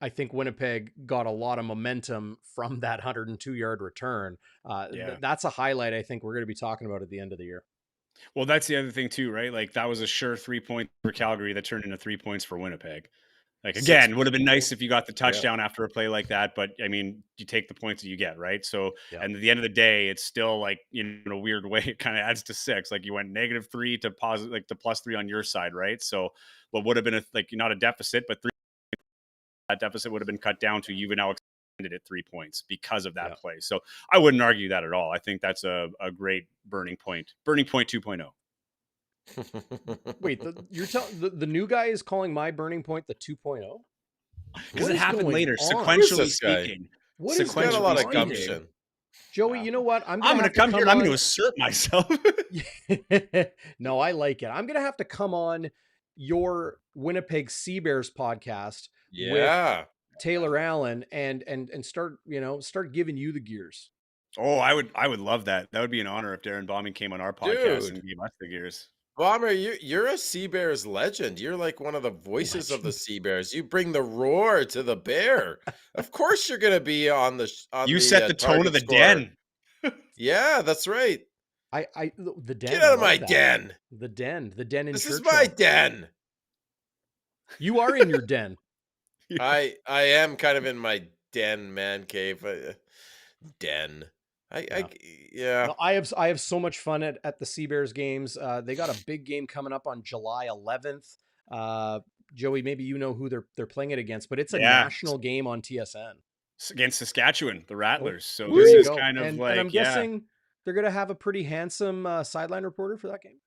I think Winnipeg got a lot of momentum from that 102-yard return. That's a highlight I think we're going to be talking about at the end of the year. Well, that's the other thing too, right? Like, that was a sure 3 point for Calgary that turned into 3 points for Winnipeg. Like, again, would have been nice if you got the touchdown after a play like that, but I mean, you take the points that you get, right? So, and at the end of the day, it's still like, in a weird way, it kind of adds to 6. Like, you went -3 to positive, like to +3 on your side, right? So, what would have been not a deficit, but 3. That deficit would have been cut down to, you've now extended it 3 points because of that play. So I wouldn't argue that at all. I think that's a great burning point. Burning point 2.0. Wait, the new guy is calling my burning point the 2.0? Because it happened later, sequentially speaking. He's got a lot of gumption. Joey, you know what? I'm going to come here and I'm going to assert myself. No, I like it. I'm going to have to come on your Winnipeg Seabears podcast with Taylor Allen and start giving you the gears. Oh, I would love that. That would be an honor if Darrin Bauming came on our podcast and gave us the gears. Bomber, you're a Seabears legend. You're like one of the voices of the Seabears. You bring the roar to the bear. Of course, you're going to be on the. You set the tone of the den. Yeah, that's right. The den. Get out of my den. The den in This Churchill. is my den. You are in your den. I am kind of in my den, man cave. Den. No, I have so much fun at the Seabears games. They got a big game coming up on July 11th. Joey, maybe you know who they're playing it against, but it's a Yeah, national game on TSN. against Saskatchewan, the Oh, Rattlers. So there this you is go. kind of And like, I'm guessing they're going to have a pretty handsome sideline reporter for that game.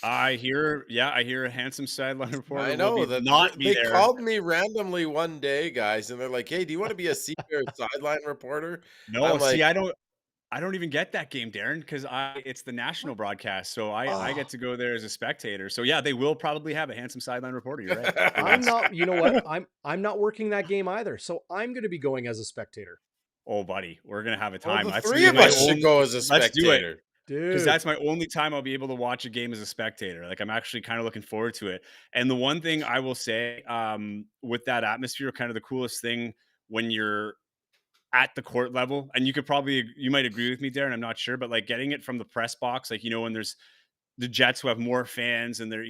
I hear a handsome sideline reporter I will know be that not be they there. called me randomly one day, guys, and they're like, "Hey, do you want to be a senior sideline reporter?" No, I'm like, see, I don't even get that game, Darren, because it's the national broadcast, so I get Oh, to go there as a spectator. So yeah, they will probably have a handsome sideline reporter. You're right. They will. I'm not. You know what? I'm not working that game either, so I'm going to be going as a spectator. Oh, buddy, we're gonna have a well, time. the That's three gonna be of my us should only. go as a Let's do it. spectator. Because Dude. that's my only time I'll be able to watch a game as a spectator. Like I'm actually kind of looking forward to it. And the one thing I will say, with that atmosphere, kind of the coolest thing when you're at the court level, and you might agree with me, Darren. I'm not sure, but like getting it from the press box, like when there's the Jets who have more fans and they're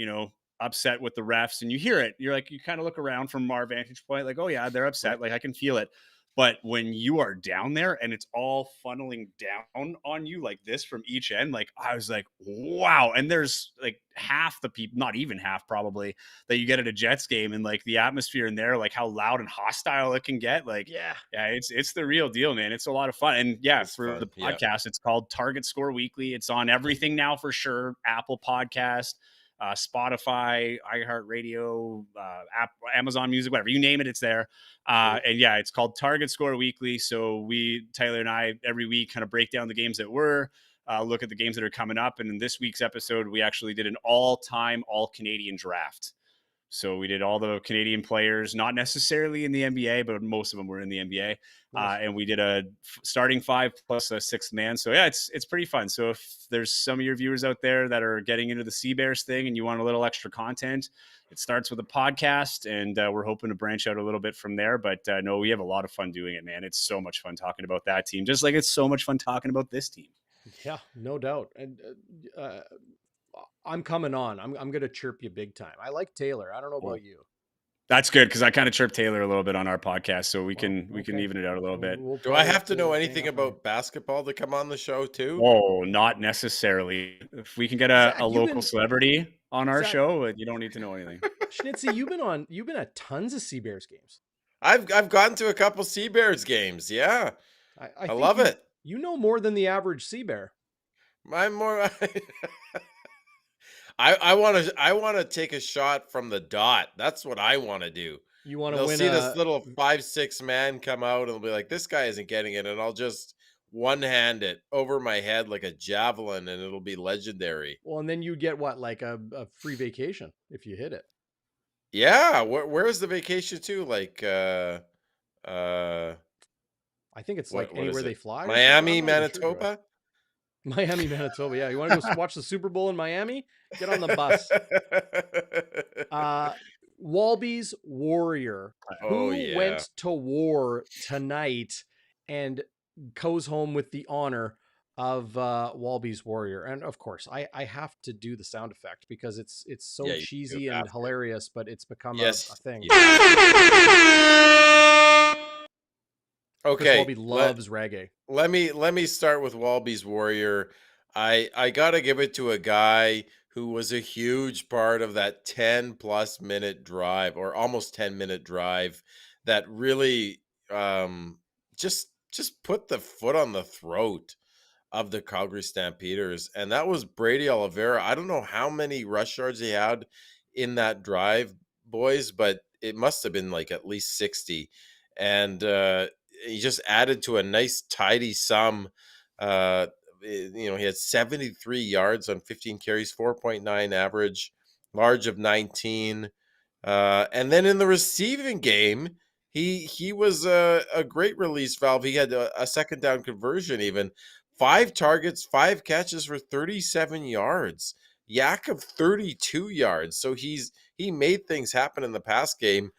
upset with the refs, and you hear it, you're like, you kind of look around from our vantage point, like, oh yeah, they're upset, like I can feel it. But when you are down there and it's all funneling down on you like this from each end, like I was like, wow. And there's like half the people, not even half probably, that you get at a Jets game, and like the atmosphere in there, like how loud and hostile it can get. Like, Yeah. yeah, it's the real deal, man. It's a lot of fun. And yeah, It's for fun. the Yeah. podcast, it's called Target Score Weekly. It's on everything now for sure. Apple Podcast, Spotify, iHeartRadio, Amazon Music, whatever you name it, it's there. And yeah, it's called Target Score Weekly. So Tyler and I, every week kind of break down the games that were, look at the games that are coming up. And in this week's episode, we actually did an all-time all-Canadian draft. So we did all the Canadian players, not necessarily in the NBA, but most of them were in the NBA. Nice. And we did a starting five plus a sixth man. So yeah, it's pretty fun. So if there's some of your viewers out there that are getting into the Sea Bears thing and you want a little extra content, it starts with a podcast, and we're hoping to branch out a little bit from there. But no, we have a lot of fun doing it, man. It's so much fun talking about that team, just like it's so much fun talking about this team. Yeah, no doubt. And I'm coming on. I'm going to chirp you big time. I like Taylor. I don't know about you. That's good, because I kind of chirped Taylor a little bit on our podcast, so we can even it out a little bit. Do I have to know anything about basketball to come on the show too? Oh, not necessarily. If we can get Zach, a local celebrity on our Zach, show, you don't need to know anything. Schnitzy, you've been at tons of Sea Bears games. I've gotten to a couple Sea Bears games. Yeah, I love it. You know more than the average Sea Bear. I'm more. I want to take a shot from the dot. That's what I want to do. You want to They'll win see this little 5'6" man come out, and they'll be like, "This guy isn't getting it," and I'll just one hand it over my head like a javelin, and it'll be legendary. Well, and then you get what, like a free vacation if you hit it. Yeah, where's the vacation to? Like, I think it's what like anywhere is they it? fly. Miami, I'm not even sure, Joey. Manitoba. Miami, Manitoba. Yeah, you want to go watch the Super Bowl in Miami? Get on the bus. Walby's Warrior, who went to war tonight and goes home with the honor of Walby's Warrior. And of course, I have to do the sound effect because it's so cheesy and hilarious, but it's become a thing. Okay, Walby loves reggae. Let me start with Walby's Warrior. I gotta give it to a guy who was a huge part of that 10+ minute drive, or almost 10-minute drive, that really just put the foot on the throat of the Calgary Stampeders, and that was Brady Oliveira. I don't know how many rush yards he had in that drive, boys, but it must have been like at least 60. And he just added to a nice tidy sum. He had 73 yards on 15 carries, 4.9 average, large of 19. And then in the receiving game, he was a great release valve. He had a second down conversion, even 5 targets, 5 catches for 37 yards. Yak of 32 yards. So he made things happen in the pass game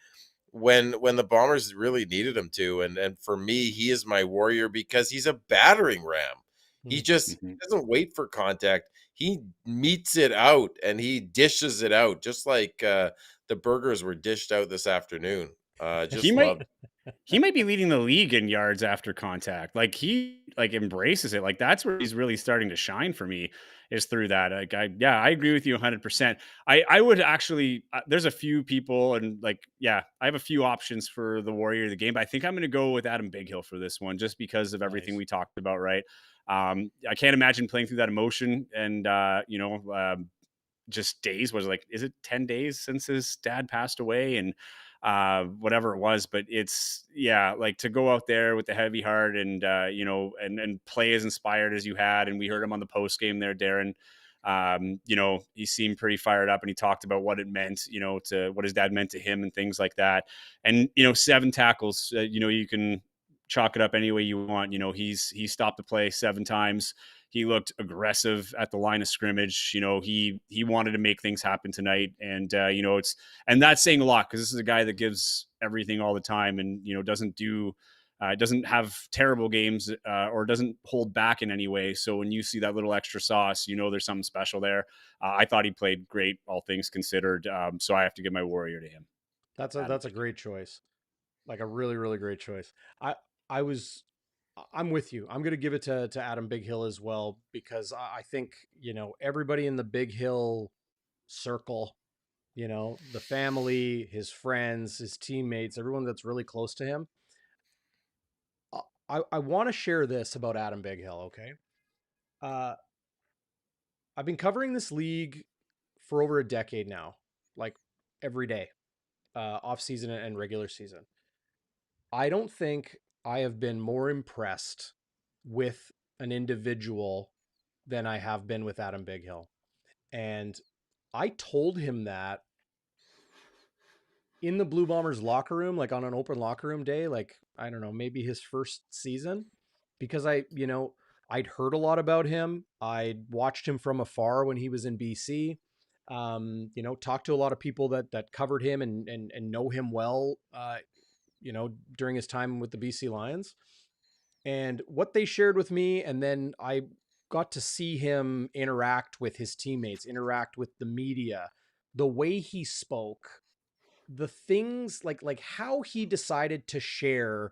when the Bombers really needed him to. And for me, he is my Warrior because he's a battering ram. He just doesn't wait for contact. He meets it out and he dishes it out, just like the burgers were dished out this afternoon. He might be leading the league in yards after contact. Like he like embraces it. Like that's where he's really starting to shine for me is through that. Like I agree with you 100%. I would actually there's a few people and like I have a few options for the Warrior of the game, but I think I'm going to go with Adam Bighill for this one just because of everything Nice. we talked about, right? I can't imagine playing through that emotion and just days was like, is it 10 days since his dad passed away and whatever it was, but it's like to go out there with the heavy heart and and play as inspired as you had. And we heard him on the post game there, Darren. He seemed pretty fired up and he talked about what it meant, to what his dad meant to him and things like that. And 7 tackles, you can chalk it up any way you want. He stopped the play 7 times. He looked aggressive at the line of scrimmage. He wanted to make things happen tonight. And, and that's saying a lot because this is a guy that gives everything all the time and, doesn't have terrible games or doesn't hold back in any way. So when you see that little extra sauce, there's something special there. I thought he played great, all things considered. So I have to give my Warrior to him. That's a great choice. Like a really, really great choice. I'm with you. I'm going to give it to Adam Bighill as well, because I think, everybody in the Bighill circle, the family, his friends, his teammates, everyone that's really close to him. I want to share this about Adam Bighill. Okay. I've been covering this league for over a decade now, like every day, off season and regular season. I don't think I have been more impressed with an individual than I have been with Adam Bighill. And I told him that in the Blue Bombers locker room, like on an open locker room day, like, I don't know, maybe his first season, because I'd heard a lot about him. I'd watched him from afar when he was in BC. Talked to a lot of people that covered him and know him well, during his time with the BC Lions. And what they shared with me, and then I got to see him interact with his teammates, interact with the media, the way he spoke, the things like how he decided to share,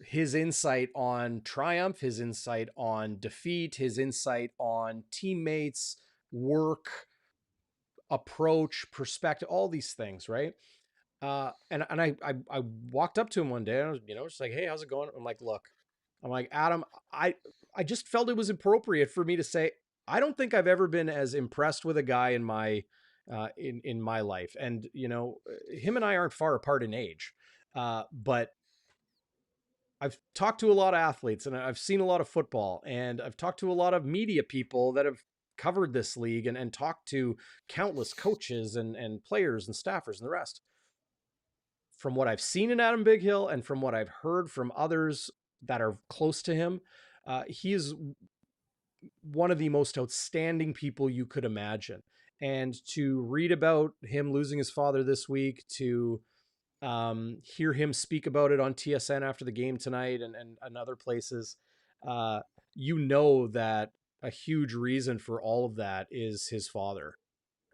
his insight on triumph, his insight on defeat, his insight on teammates, work, approach, perspective, all these things, right? And I walked up to him one day and I was, just like, hey, how's it going? I'm like, Adam, I just felt it was appropriate for me to say, I don't think I've ever been as impressed with a guy in my in my life. And him and I aren't far apart in age, but I've talked to a lot of athletes and I've seen a lot of football, and I've talked to a lot of media people that have covered this league and talked to countless coaches and players and staffers and the rest. From what I've seen in Adam Bighill and from what I've heard from others that are close to him, he is one of the most outstanding people you could imagine. And to read about him losing his father this week, to hear him speak about it on TSN after the game tonight and other places, that a huge reason for all of that is his father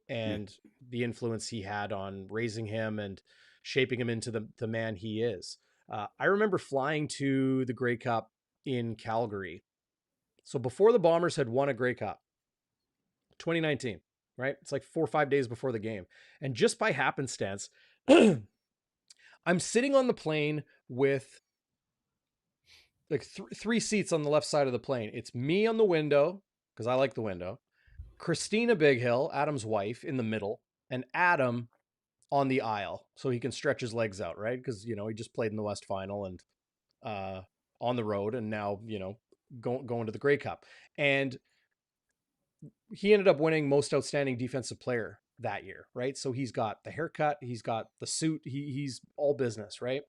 and the influence he had on raising him and shaping him into the man he is. I remember flying to the Grey Cup in Calgary. So before the Bombers had won a Grey Cup, 2019, right? It's like 4 or 5 days before the game. And just by happenstance, I'm sitting on the plane with like 3 seats on the left side of the plane. It's me on the window, because I like the window, Christina Bighill, Adam's wife, in the middle, and Adam on the aisle so he can stretch his legs out, right? Because, he just played in the West Final and on the road, and now, going to the Grey Cup. And he ended up winning most outstanding defensive player that year, right? So he's got the haircut, he's got the suit, he's all business, right?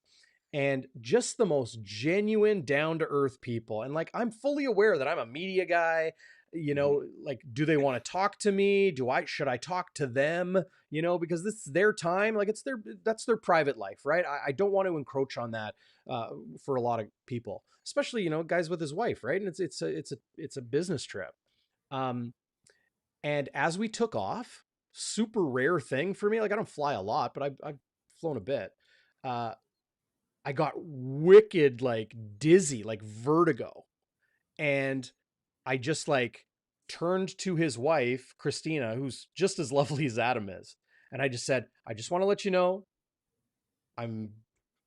And just the most genuine, down-to-earth people. And like, I'm fully aware that I'm a media guy. Like, do they want to talk to me? Should I talk to them? Because this is their time. Like, that's their private life, right? I don't want to encroach on that for a lot of people, especially, guys with his wife, right? And it's a business trip. And as we took off, super rare thing for me, like I don't fly a lot, but I've flown a bit. I got wicked, like dizzy, like vertigo. And I just like turned to his wife, Christina, who's just as lovely as Adam is. And I just said, I just want to let you know, I'm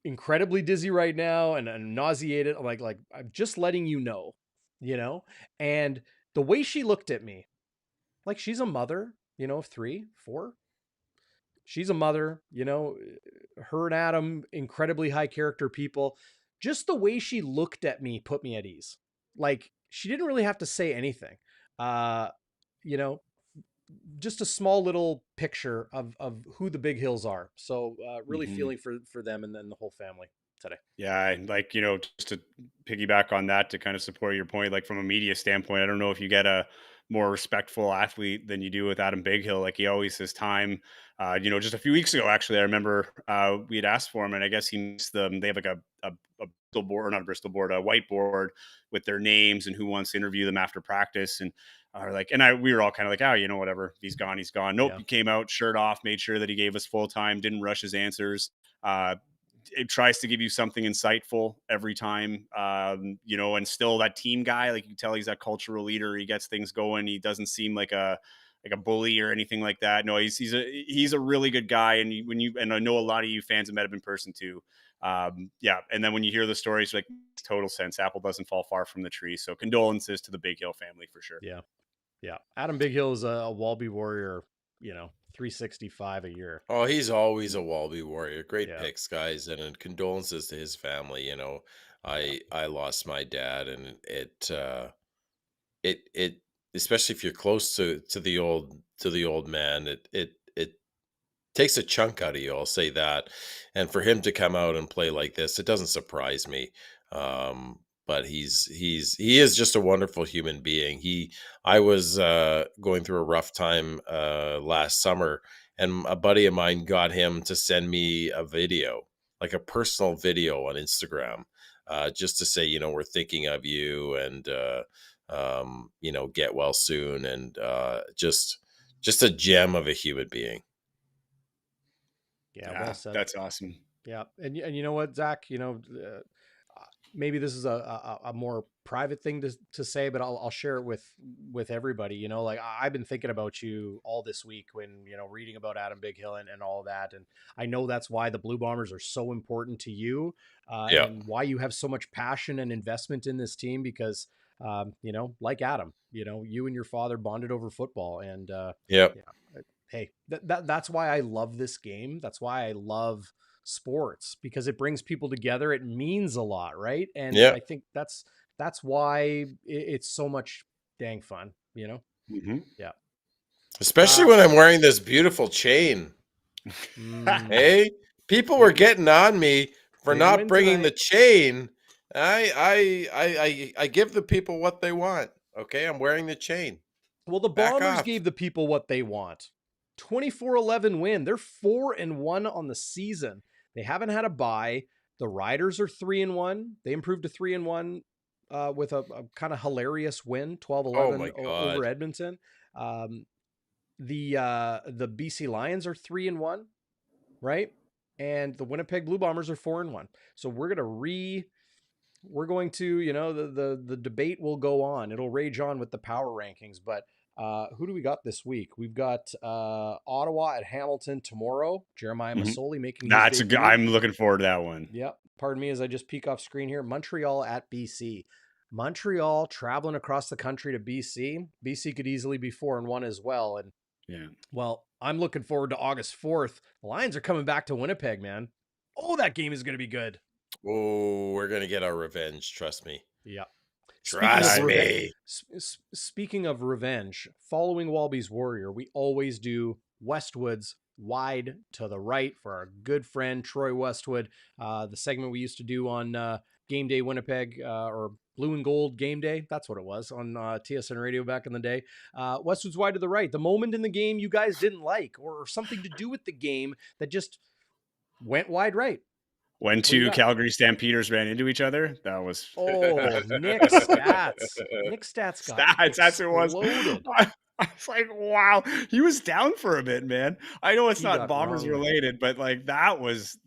incredibly dizzy right now and nauseated. Like I'm just letting you know, and the way she looked at me, like she's a mother, of 3, 4, she's a mother, her and Adam, incredibly high character people. Just the way she looked at me put me at ease. Like she didn't really have to say anything. You know, just a small little picture of who the Bighills are. So really feeling for them and then the whole family today. Yeah, and like, just to piggyback on that to kind of support your point, like from a media standpoint, I don't know if you get a more respectful athlete than you do with Adam Bighill. Like he always has time. Just a few weeks ago, actually, I remember we had asked for him, and I guess he missed them. They have like a Bristol board, or not a Bristol board, a whiteboard with their names and who wants to interview them after practice. And we were all kind of like, oh, whatever. He's gone. He's gone. Nope. Yeah. He came out, shirt off, made sure that he gave us full time, didn't rush his answers. It tries to give you something insightful every time, and still that team guy, like you can tell he's that cultural leader. He gets things going. He doesn't seem like a bully or anything like that. No, he's a really good guy. And I know a lot of you fans have met him in person too. And then when you hear the stories, like total sense, apple doesn't fall far from the tree. So condolences to the Bighill family for sure. Yeah. Adam Bighill is a Walby Warrior, 365 a year. Oh, he's always a Walby Warrior. Great picks, guys, and condolences to his family. I lost my dad, and it especially if you're close to the old man, it takes a chunk out of you. I'll say that. And for him to come out and play like this, it doesn't surprise me. But he is just a wonderful human being. I was going through a rough time last summer, and a buddy of mine got him to send me a video, like a personal video on Instagram, just to say, we're thinking of you, and get well soon, and just a gem of a human being. Yeah, well said. That's awesome. Yeah, and you know what, Zach, maybe this is a more private thing to say, but I'll share it with everybody. Like I've been thinking about you all this week when, reading about Adam Bighill and all that. And I know that's why the Blue Bombers are so important to you, and why you have so much passion and investment in this team, because, like Adam, you and your father bonded over football, and hey, that's why I love this game. That's why I love sports, because it brings people together. It means a lot, right? And I think that's why it's so much dang fun, Yeah. Especially when I'm wearing this beautiful chain. Hey, people were getting on me for not bringing the chain. I give the people what they want. Okay, I'm wearing the chain. Well, the Bombers gave the people what they want. 24-11 win. They're 4-1 on the season. They haven't had a bye. The Riders are 3-1. They improved to 3-1 with a kind of hilarious win, 12-11 over Edmonton. The BC Lions are 3-1, right? And the Winnipeg Blue Bombers are 4-1. So we're going to, the debate will go on. It'll rage on with the power rankings, but who do we got this week? We've got Ottawa at Hamilton tomorrow. Jeremiah Masoli making his debut. I'm looking forward to that one. Yep. Pardon me as I just peek off screen here. Montreal at BC. Montreal traveling across the country to BC. BC could easily be 4-1 as well. And well, I'm looking forward to August 4th. The Lions are coming back to Winnipeg, man. Oh, that game is going to be good. Oh, we're going to get our revenge. Trust me. Yeah. Trust me. Speaking of revenge, following Walby's Warrior, we always do Westwood's Wide to the Right for our good friend Troy Westwood. The segment we used to do on Game Day Winnipeg, or Blue and Gold Game Day. That's what it was on TSN Radio back in the day. Westwood's Wide to the Right. The moment in the game you guys didn't like, or something to do with the game that just went wide right. When two Calgary Stampeders ran into each other, that was... Nick Stats. Nick Stats got Stats, that's what it was. I was like, wow, he was down for a bit, man. I know it's He not got Bombers rung. related, but like that was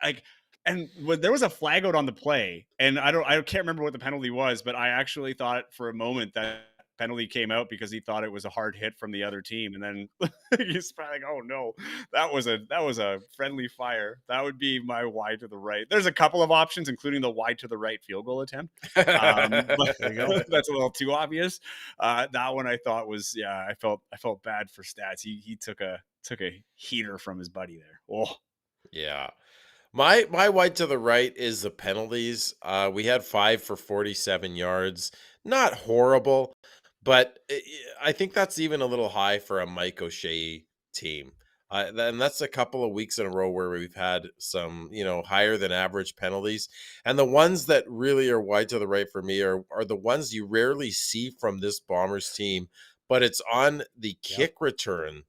like, and there was a flag out on the play, and I can't remember what the penalty was, but I actually thought for a moment that penalty came out because he thought it was a hard hit from the other team, and then he's probably like, oh no, that was a friendly fire. That would be my wide to the right. There's a couple of options, including the wide to the right field goal attempt. But There you go. that's a little too obvious. That one I thought was, yeah, I felt bad for Stats. He took a heater from his buddy there. Oh Yeah. My wide to the right is the penalties. We had 5 for 47 yards. Not horrible, but I think that's even a little high for a Mike O'Shea team. And that's a couple of weeks in a row where we've had some, higher than average penalties. And the ones that really are wide to the right for me are the ones you rarely see from this Bombers team, but it's on the kick return.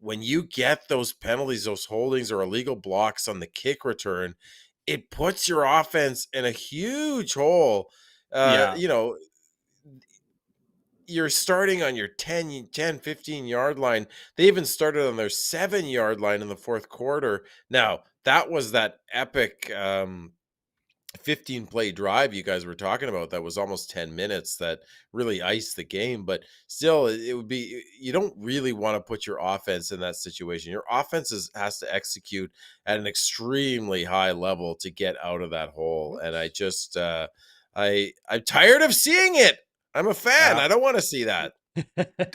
When you get those penalties, those holdings or illegal blocks on the kick return, it puts your offense in a huge hole. yeah, You're starting on your 15 yard line. They even started on their 7 yard line in the fourth quarter. Now, that was that epic 15 play drive you guys were talking about that was almost 10 minutes that really iced the game, but still it would be, you don't really want to put your offense in that situation. Your offense has to execute at an extremely high level to get out of that hole, and I just I'm tired of seeing it. I'm a fan. I don't want to see that.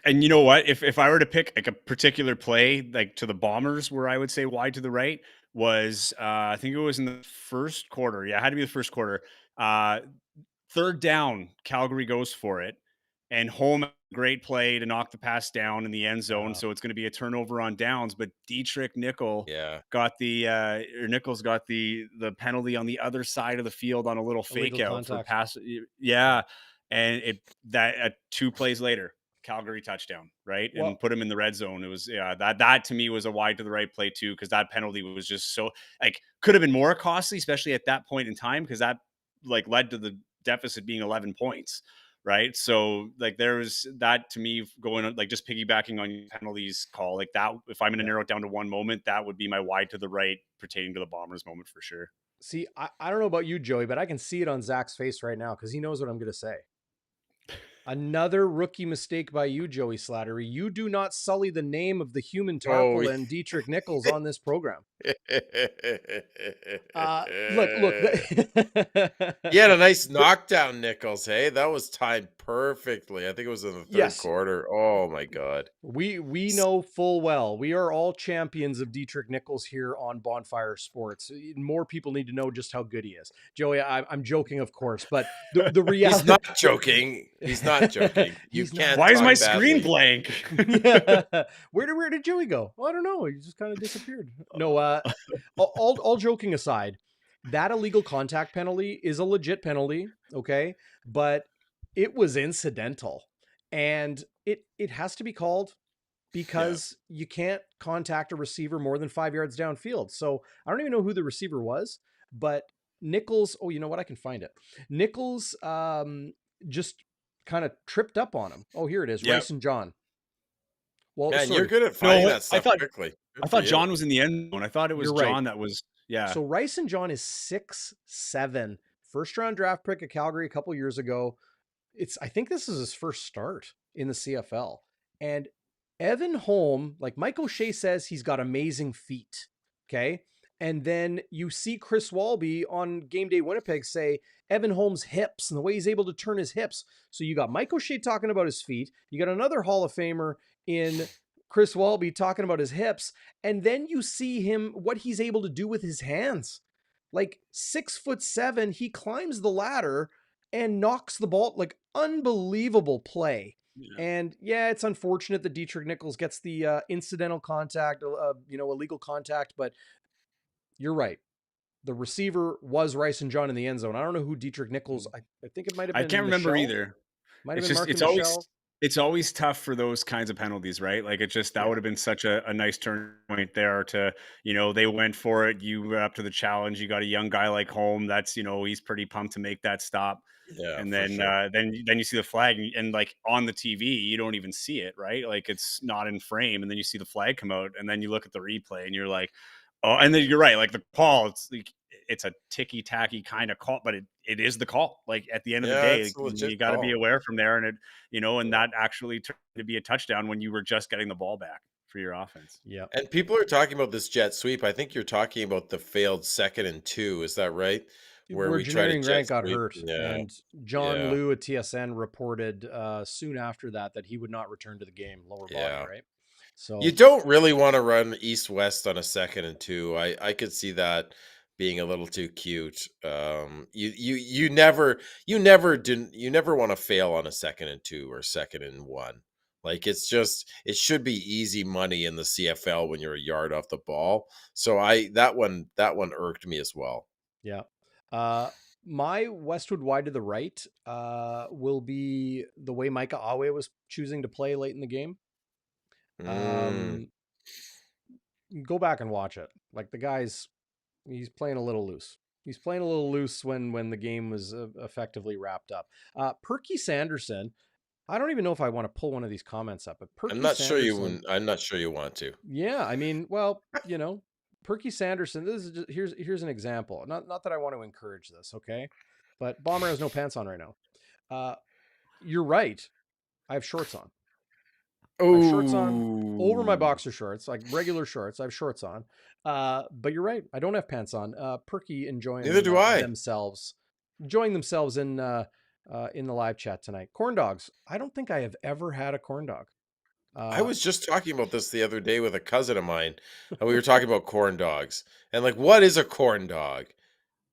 and you know what? If I were to pick like a particular play, like to the Bombers, where I would say wide to the right was, I think it was in the first quarter. Yeah, it had to be the first quarter. Uh, Third down, Calgary goes for it, and Holm, great play to knock the pass down in the end zone. So it's going to be a turnover on downs. But Dietrich Yeah. got Nichols got the penalty on the other side of the field on a little Illegal fake out for contact. pass. Yeah, and that 2 plays later, Calgary touchdown, right? Well, And put him in the red zone. It was, yeah, that to me was a wide to the right play too, because that penalty was just so, like, could have been more costly, especially at that point in time, because that like led to the deficit being 11 points, right? So like there was that to me going on, like just piggybacking on your penalties call, like that, if I'm going to narrow it down to one moment, that would be my wide to the right pertaining to the Bombers moment for sure. see, I don't know about you, Joey, but I can see it on Zach's face right now because he knows what I'm going to say. Another rookie mistake by you, Joey Slattery. You do not sully the name of the human Oh, tarpaulin, Dietrich Nichols, on this program. Look. He had a nice knockdown, Nichols. Hey, that was timed perfectly. I think it was in the third Yes. quarter. Oh my God. We know full well we are all champions of Dietrich Nichols here on Bonfire Sports. More people need to know just how good he is. Joey, I'm joking, of course, but the reality. He's not joking. He's not joking. You can't. Why is my talk screen badly. blank? Yeah. Where did Joey go? Oh, I don't know. He just kind of disappeared. No, all joking aside, that illegal contact penalty is a legit penalty, okay? But it was incidental. And it has to be called because you can't contact a receiver more than 5 yards downfield. So I don't even know who the receiver was, but Nichols, oh, you know what? I can find it. Nichols just kind of tripped up on him. Oh, here it is. Yep. Rice and John. Well, Man, sorry. you're good at finding that stuff quickly. I thought John was in the end zone. I thought it was You're John right. that was, yeah. So Rice and John is 6'7", first round draft pick at Calgary a couple years ago. I think this is his first start in the CFL. And Evan Holm, like Mike O'Shea says, he's got amazing feet. Okay. And then you see Chris Walby on Game Day Winnipeg say Evan Holm's hips and the way he's able to turn his hips. So you got Mike O'Shea talking about his feet. You got another Hall of Famer in Chris Walby talking about his hips. And then you see him, what he's able to do with his hands. Like 6'7", he climbs the ladder and knocks the ball, like unbelievable play. Yeah. And yeah, it's unfortunate that Dietrich Nichols gets the incidental contact, illegal contact, but you're right. The receiver was Rice and John in the end zone. I don't know who Dietrich Nichols, I think it might have been I can't remember Michelle. either. Might have been Mark Michelle. It's always tough for those kinds of penalties, right? Like that would have been such a nice turn point there to, they went for it. You went up to the challenge. You got a young guy like Holm. That's, he's pretty pumped to make that stop. Yeah, And for then sure. then you see the flag, and like on the TV, you don't even see it, right? Like it's not in frame, and then you see the flag come out, and then you look at the replay, and you're like, oh, and then you're right, like the call, it's like it's a ticky tacky kind of call, but it is the call. Like at the end of the Yeah, day, it's a legit you got to be call. aware from there, and and Yeah. that actually turned to be a touchdown when you were just getting the ball back for your offense. Yeah. And people are talking about this jet sweep. I think you're talking about the failed 2nd and 2. Is that right? Where Where we tried a Janarian jet Grant got sweep. hurt, Yeah. and John Yeah. Liu at TSN reported soon after that he would not return to the game, lower body, Yeah. right? You So don't really want to run east-west on a 2nd and 2. I could see that being a little too cute. You never want to fail on a 2nd and 2 or 2nd and 1. Like it should be easy money in the CFL when you're a yard off the ball. So that one irked me as well. yeah. My Westwood wide to the right will be the way Micah Awe was choosing to play late in the game. Mm. Um, go back and watch it. Like he's playing a little loose. He's playing a little loose when the game was effectively wrapped up. Perky Sanderson. I don't even know if I want to pull one of these comments up, but Perky Sanderson. I'm not sure you want to. Yeah, I mean, well, Perky Sanderson. This is just, here's an example. Not that I want to encourage this, okay? But Bomber has no pants on right now. You're right. I have shorts on. I have shorts on over my Oh. boxer shorts, like regular shorts. I have shorts on. But you're right. I don't have pants on. Perky Neither enjoying do I. themselves, in the live chat tonight. Corn dogs. I don't think I have ever had a corn dog. I was just talking about this the other day with a cousin of mine, and we were talking about corn dogs. And like, what is a corn dog?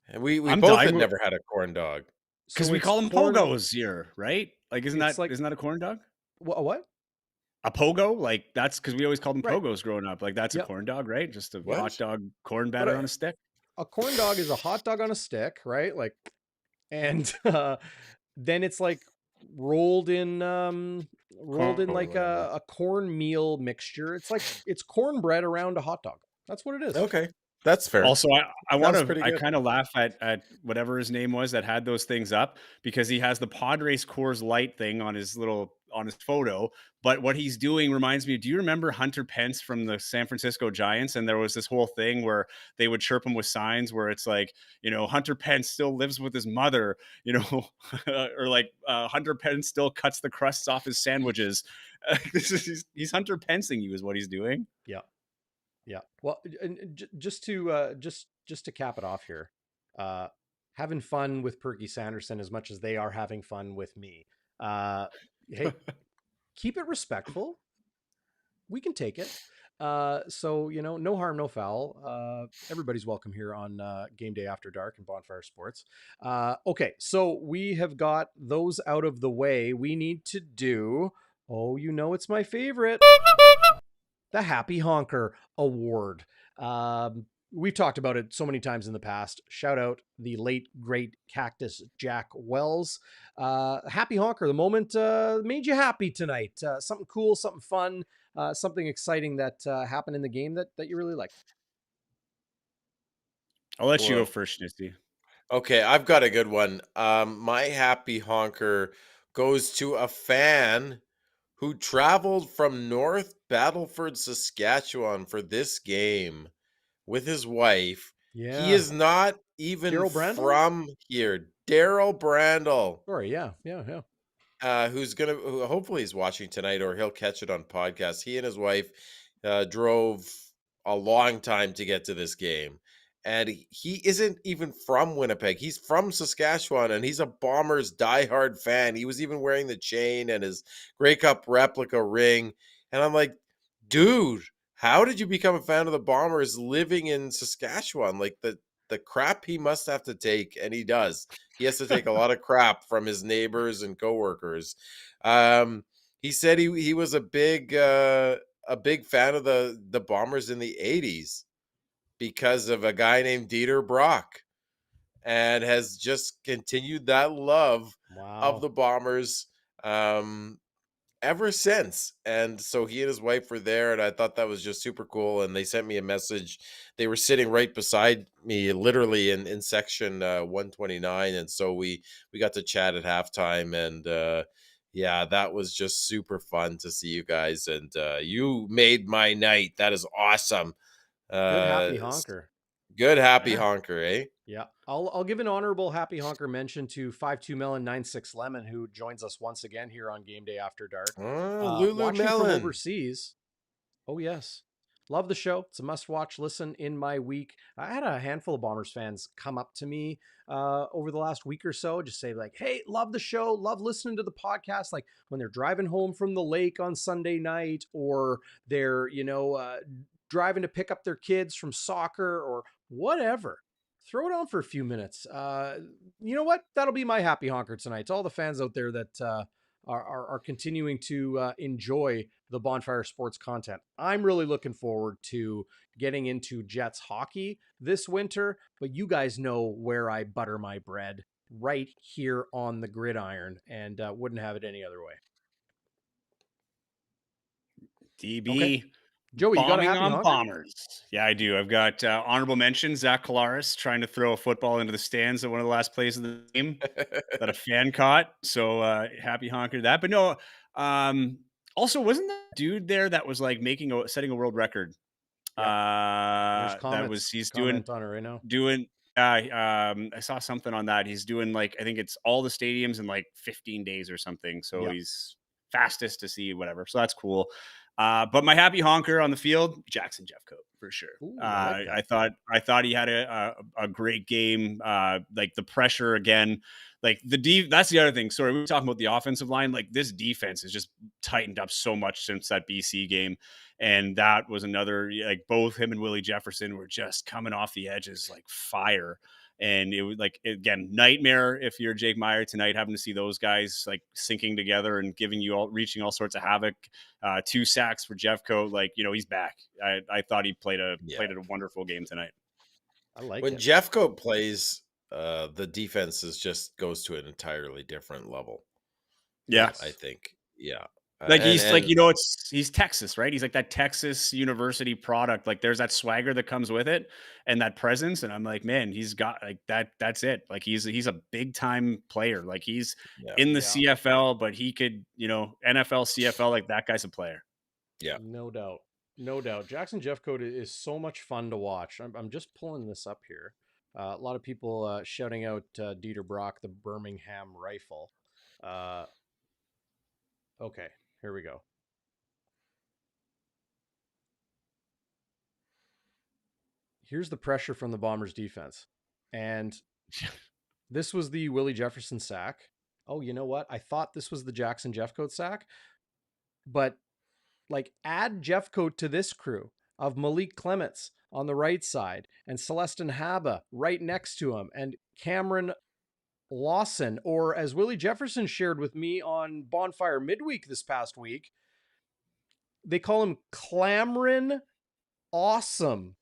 And we I'm both had dying never had a corn dog. because So we it's call them corn. pogos here, right? Like, isn't It's that like isn't that a corn dog? what? A pogo? Like that's because we always called them Right. pogos growing up. Like that's a Yep. corn dog, right? Just a What? hot dog corn But batter on a stick. a corn dog is a hot dog on a stick, right? Like, and then it's like rolled in like Corn. a cornmeal mixture. It's cornbread around a hot dog. That's what it is. Okay, that's fair. Also, That was pretty I good. kind of laugh at whatever his name was that had those things up because he has the Padres Coors Light thing on his photo. But what he's doing reminds me. Do you remember Hunter Pence from the San Francisco Giants? And there was this whole thing where they would chirp him with signs where it's like, Hunter Pence still lives with his mother, or like Hunter Pence still cuts the crusts off his sandwiches. He's Hunter Pencing you is what he's doing. Yeah. Yeah. Well, and just to cap it off here, having fun with Perky Sanderson as much as they are having fun with me. Hey, keep it respectful. We can take it. So no harm, no foul. Everybody's welcome here on Game Day After Dark and Bonfire Sports. Okay, so we have got those out of the way. We need to do. Oh, it's my favorite. The Happy Honker Award. We've talked about it so many times in the past. Shout out the late, great Cactus Jack Wells. Happy Honker, the moment made you happy tonight. Something cool, something fun, something exciting that happened in the game that you really liked. I'll let you go Whoa. first, Schnitzy. Okay, I've got a good one. My happy honker goes to a fan who traveled from North Battleford, Saskatchewan for this game with his wife. He Yeah. is not even Daryl Brandel? from here. Daryl Brandel, Sorry, yeah. who hopefully he's watching tonight or he'll catch it on podcast. He and his wife drove a long time to get to this game. And he isn't even from Winnipeg. He's from Saskatchewan, and he's a Bombers diehard fan. He was even wearing the chain and his Grey Cup replica ring. And I'm like, dude, how did you become a fan of the Bombers living in Saskatchewan? Like the crap he must have to take, and he does. He has to take a lot of crap from his neighbors and coworkers. He said he was a big fan of the Bombers in the 80s. Because of a guy named Dieter Brock, and has just continued that love of the Bombers ever since. And so he and his wife were there, and I thought that was just super cool. And they sent me a message. They were sitting right beside me, literally in section 129. And so we got to chat at halftime, and yeah, that was just super fun to see you guys. And you made my night. That is awesome. Good happy honker. Good happy honker, eh? Yeah, I'll give an honorable happy honker mention to 52 Melon 96 Lemon, who joins us once again here on Game Day After Dark. Lulu watching Melon from overseas. Oh yes, love the show. It's a must-watch listen in my week. I had a handful of Bombers fans come up to me over the last week or so, just say like, "Hey, love the show, love listening to the podcast." Like when they're driving home from the lake on Sunday night, or they're driving to pick up their kids from soccer or whatever. Throw it on for a few minutes. You know what? That'll be my happy honker tonight. To all the fans out there that are continuing to enjoy the Bonfire Sports content. I'm really looking forward to getting into Jets hockey this winter, but you guys know where I butter my bread, right here on the gridiron, and wouldn't have it any other way. DB. Okay. Joey, you got a happy honker? Bombers. Yeah, I do. I've got honorable mention, Zach Schnitzer trying to throw a football into the stands at one of the last plays of the game that a fan caught. So happy honker that. But no, also wasn't that dude there that was like setting a world record? Yeah. He's doing on it right now. I saw something on that. He's doing like, I think it's all the stadiums in like 15 days or something. So he's fastest to see whatever. So that's cool. But my happy honker on the field, Jackson Jeffcoat for sure. Ooh, I thought he had a great game. Like the pressure again, like that's the other thing. Sorry, we were talking about the offensive line. Like this defense has just tightened up so much since that BC game. And that was another, like both him and Willie Jefferson were just coming off the edges like fire. And it was like, again, nightmare if you're Jake Meyer tonight, having to see those guys like syncing together and reaching all sorts of havoc. 2 sacks for Jeffcoat. Like, he's back. I thought he played a wonderful game tonight. I like when it. Jeffcoat plays, the defense just goes to an entirely different level. Yeah, I think. Yeah. Like he's Texas, right? He's like that Texas University product. Like there's that swagger that comes with it and that presence. And I'm like, man, he's got like that. That's it. Like he's a big time player. Like he's in the CFL, but he could, NFL, CFL, like that guy's a player. Yeah, no doubt. Jackson Jeffcoat is so much fun to watch. I'm just pulling this up here. A lot of people shouting out Dieter Brock, the Birmingham rifle. Okay. Here we go. Here's the pressure from the Bombers defense. And this was the Willie Jefferson sack. Oh, you know what? I thought this was the Jackson Jeffcoat sack. But like add Jeffcoat to this crew of Malik Clements on the right side and Celestin Haba right next to him and Cameron Lawson, or as Willie Jefferson shared with me on Bonfire midweek this past week, they call him Clamrin Awesome.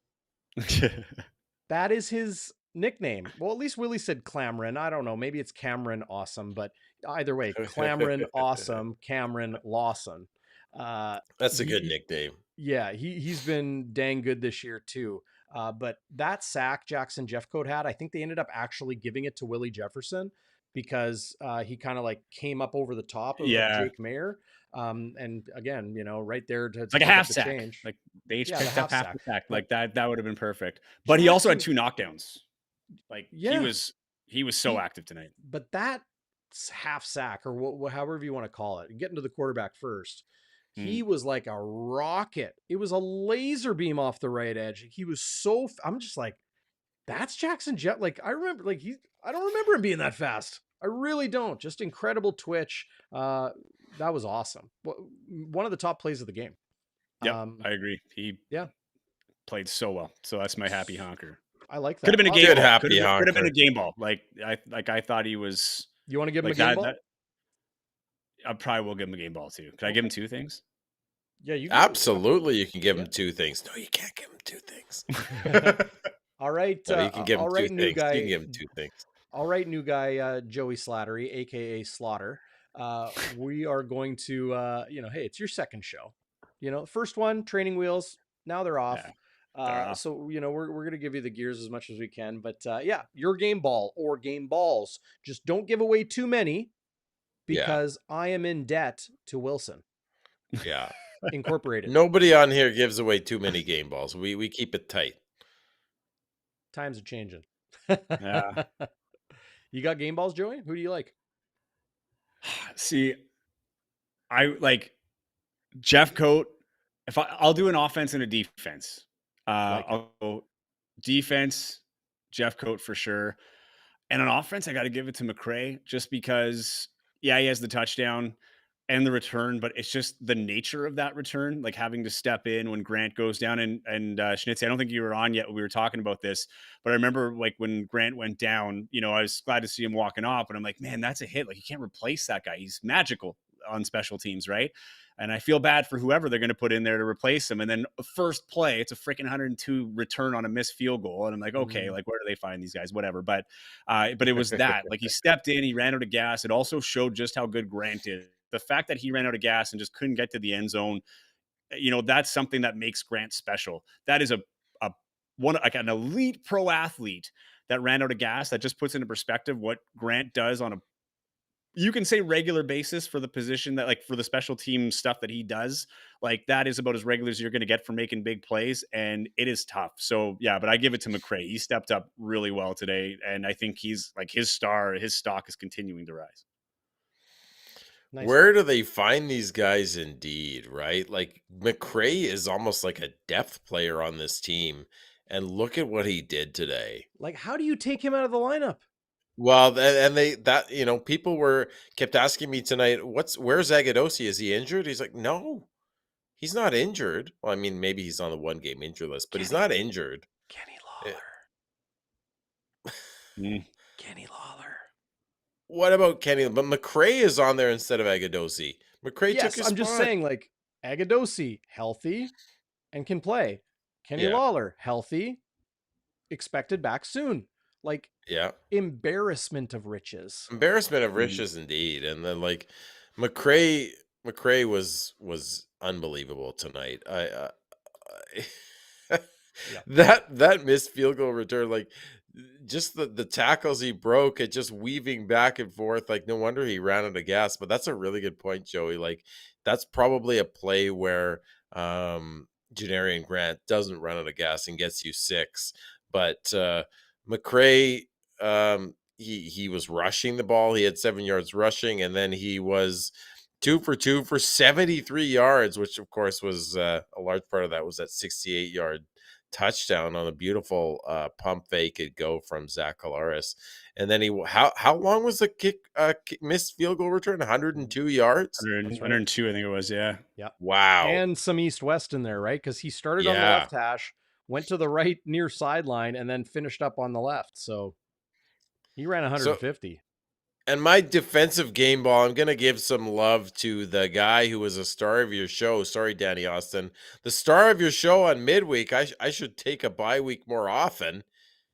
That is his nickname. Well, at least Willie said Clamrin. I don't know. Maybe it's Cameron Awesome, but either way, Clamrin Awesome, Cameron Lawson. That's a good nickname. Yeah, he's been dang good this year too. But that sack Jackson Jeffcoat had, I think they ended up actually giving it to Willie Jefferson because he kind of like came up over the top of Jake Mayer. And again, right there to like a half sack. Change. Like they each picked up half the sack. Like that would have been perfect. But he also had 2 knockdowns. Like he was so active tonight. But that half sack or however you want to call it, getting to the quarterback first. He was like a rocket. It was a laser beam off the right edge. He was so. I'm just like, that's Jackson Jet. Like I remember, like I don't remember him being that fast. I really don't. Just incredible twitch. That was awesome. One of the top plays of the game. Yeah, I agree. He played so well. So that's my happy honker. I like that. Could have been a game ball. Happy could have been a game ball. Like I thought he was. You want to give him a game ball? I probably will give him a game ball too. Can I give him 2 things? Yeah, you absolutely. You can give him 2 things. No, you can't give him 2 things. All right. No, you can give him 2 things. Guy, you can give him 2 things. All right, new guy, Joey Slattery, aka Slaughter. We are going to, hey, it's your second show. First one, training wheels. Now they're off. Yeah, fair enough. So, we're going to give you the gears as much as we can. But yeah, your game ball or game balls. Just don't give away too many Yeah. because I am in debt to Wilson Yeah. Incorporated. Nobody on here gives away too many game balls. We keep it tight. Times are changing. Yeah. You got game balls, Joey? Who do you like? See, I like Jeff Coat. If I'll do an offense and a defense. I'll go defense, Jeff Coat for sure. And on offense, I got to give it to McRae just because, yeah, he has the touchdown and the return, but it's just the nature of that return, like having to step in when Grant goes down. And Schnitz, I don't think you were on yet when we were talking about this, but I remember like when Grant went down, I was glad to see him walking off, but I'm like, man, that's a hit. Like you can't replace that guy. He's magical on special teams, right? And I feel bad for whoever they're going to put in there to replace him. And then first play, it's a freaking 102 return on a missed field goal. And I'm like, okay, like where do they find these guys? Whatever. But it was that like he stepped in, he ran out of gas. It also showed just how good Grant is. The fact that he ran out of gas and just couldn't get to the end zone, that's something that makes Grant special. That is an elite pro athlete that ran out of gas. That just puts into perspective what Grant does on you can say regular basis for the position that like for the special team stuff that he does. Like that is about as regular as you're going to get for making big plays. And it is tough. So yeah, but I give it to McRae. He stepped up really well today. And I think he's like his stock is continuing to rise. Nice. Where do they find these guys indeed, right? Like McRae is almost like a depth player on this team. And look at what he did today. Like, how do you take him out of the lineup? Well, and people kept asking me tonight, where's Agadosi? Is he injured? He's like, no, he's not injured. Well, I mean, maybe he's on the 1-game injury list, but he's not injured. Kenny Lawler. Kenny Lawler. What about Kenny? But McRae is on there instead of Agadosi. McRae took his spot. I'm just saying, like, Agadosi, healthy and can play. Kenny Lawler, healthy, expected back soon. Like, embarrassment of riches. Embarrassment of riches, indeed. And then, like, McRae was unbelievable tonight. That missed field goal return, like, just the tackles he broke, it just weaving back and forth. Like, no wonder he ran out of gas. But that's a really good point, Joey. Like, that's probably a play where Janarian Grant doesn't run out of gas and gets you 6. But McRae, he was rushing the ball. He had 7 yards rushing, and then he was 2 for 2 for 73 yards, which of course was a large part of that was that 68-yard touchdown on a beautiful pump fake and go from Zach Collaros. And then how long was the missed field goal return? 102 yards? 102, I think it was. Yeah. Wow. And some east-west in there, right? Because he started on the left hash, went to the right near sideline, and then finished up on the left. So he ran 150. And my defensive game ball, I'm going to give some love to the guy who was a star of your show. Sorry, Danny Austin. The star of your show on midweek. I should take a bye week more often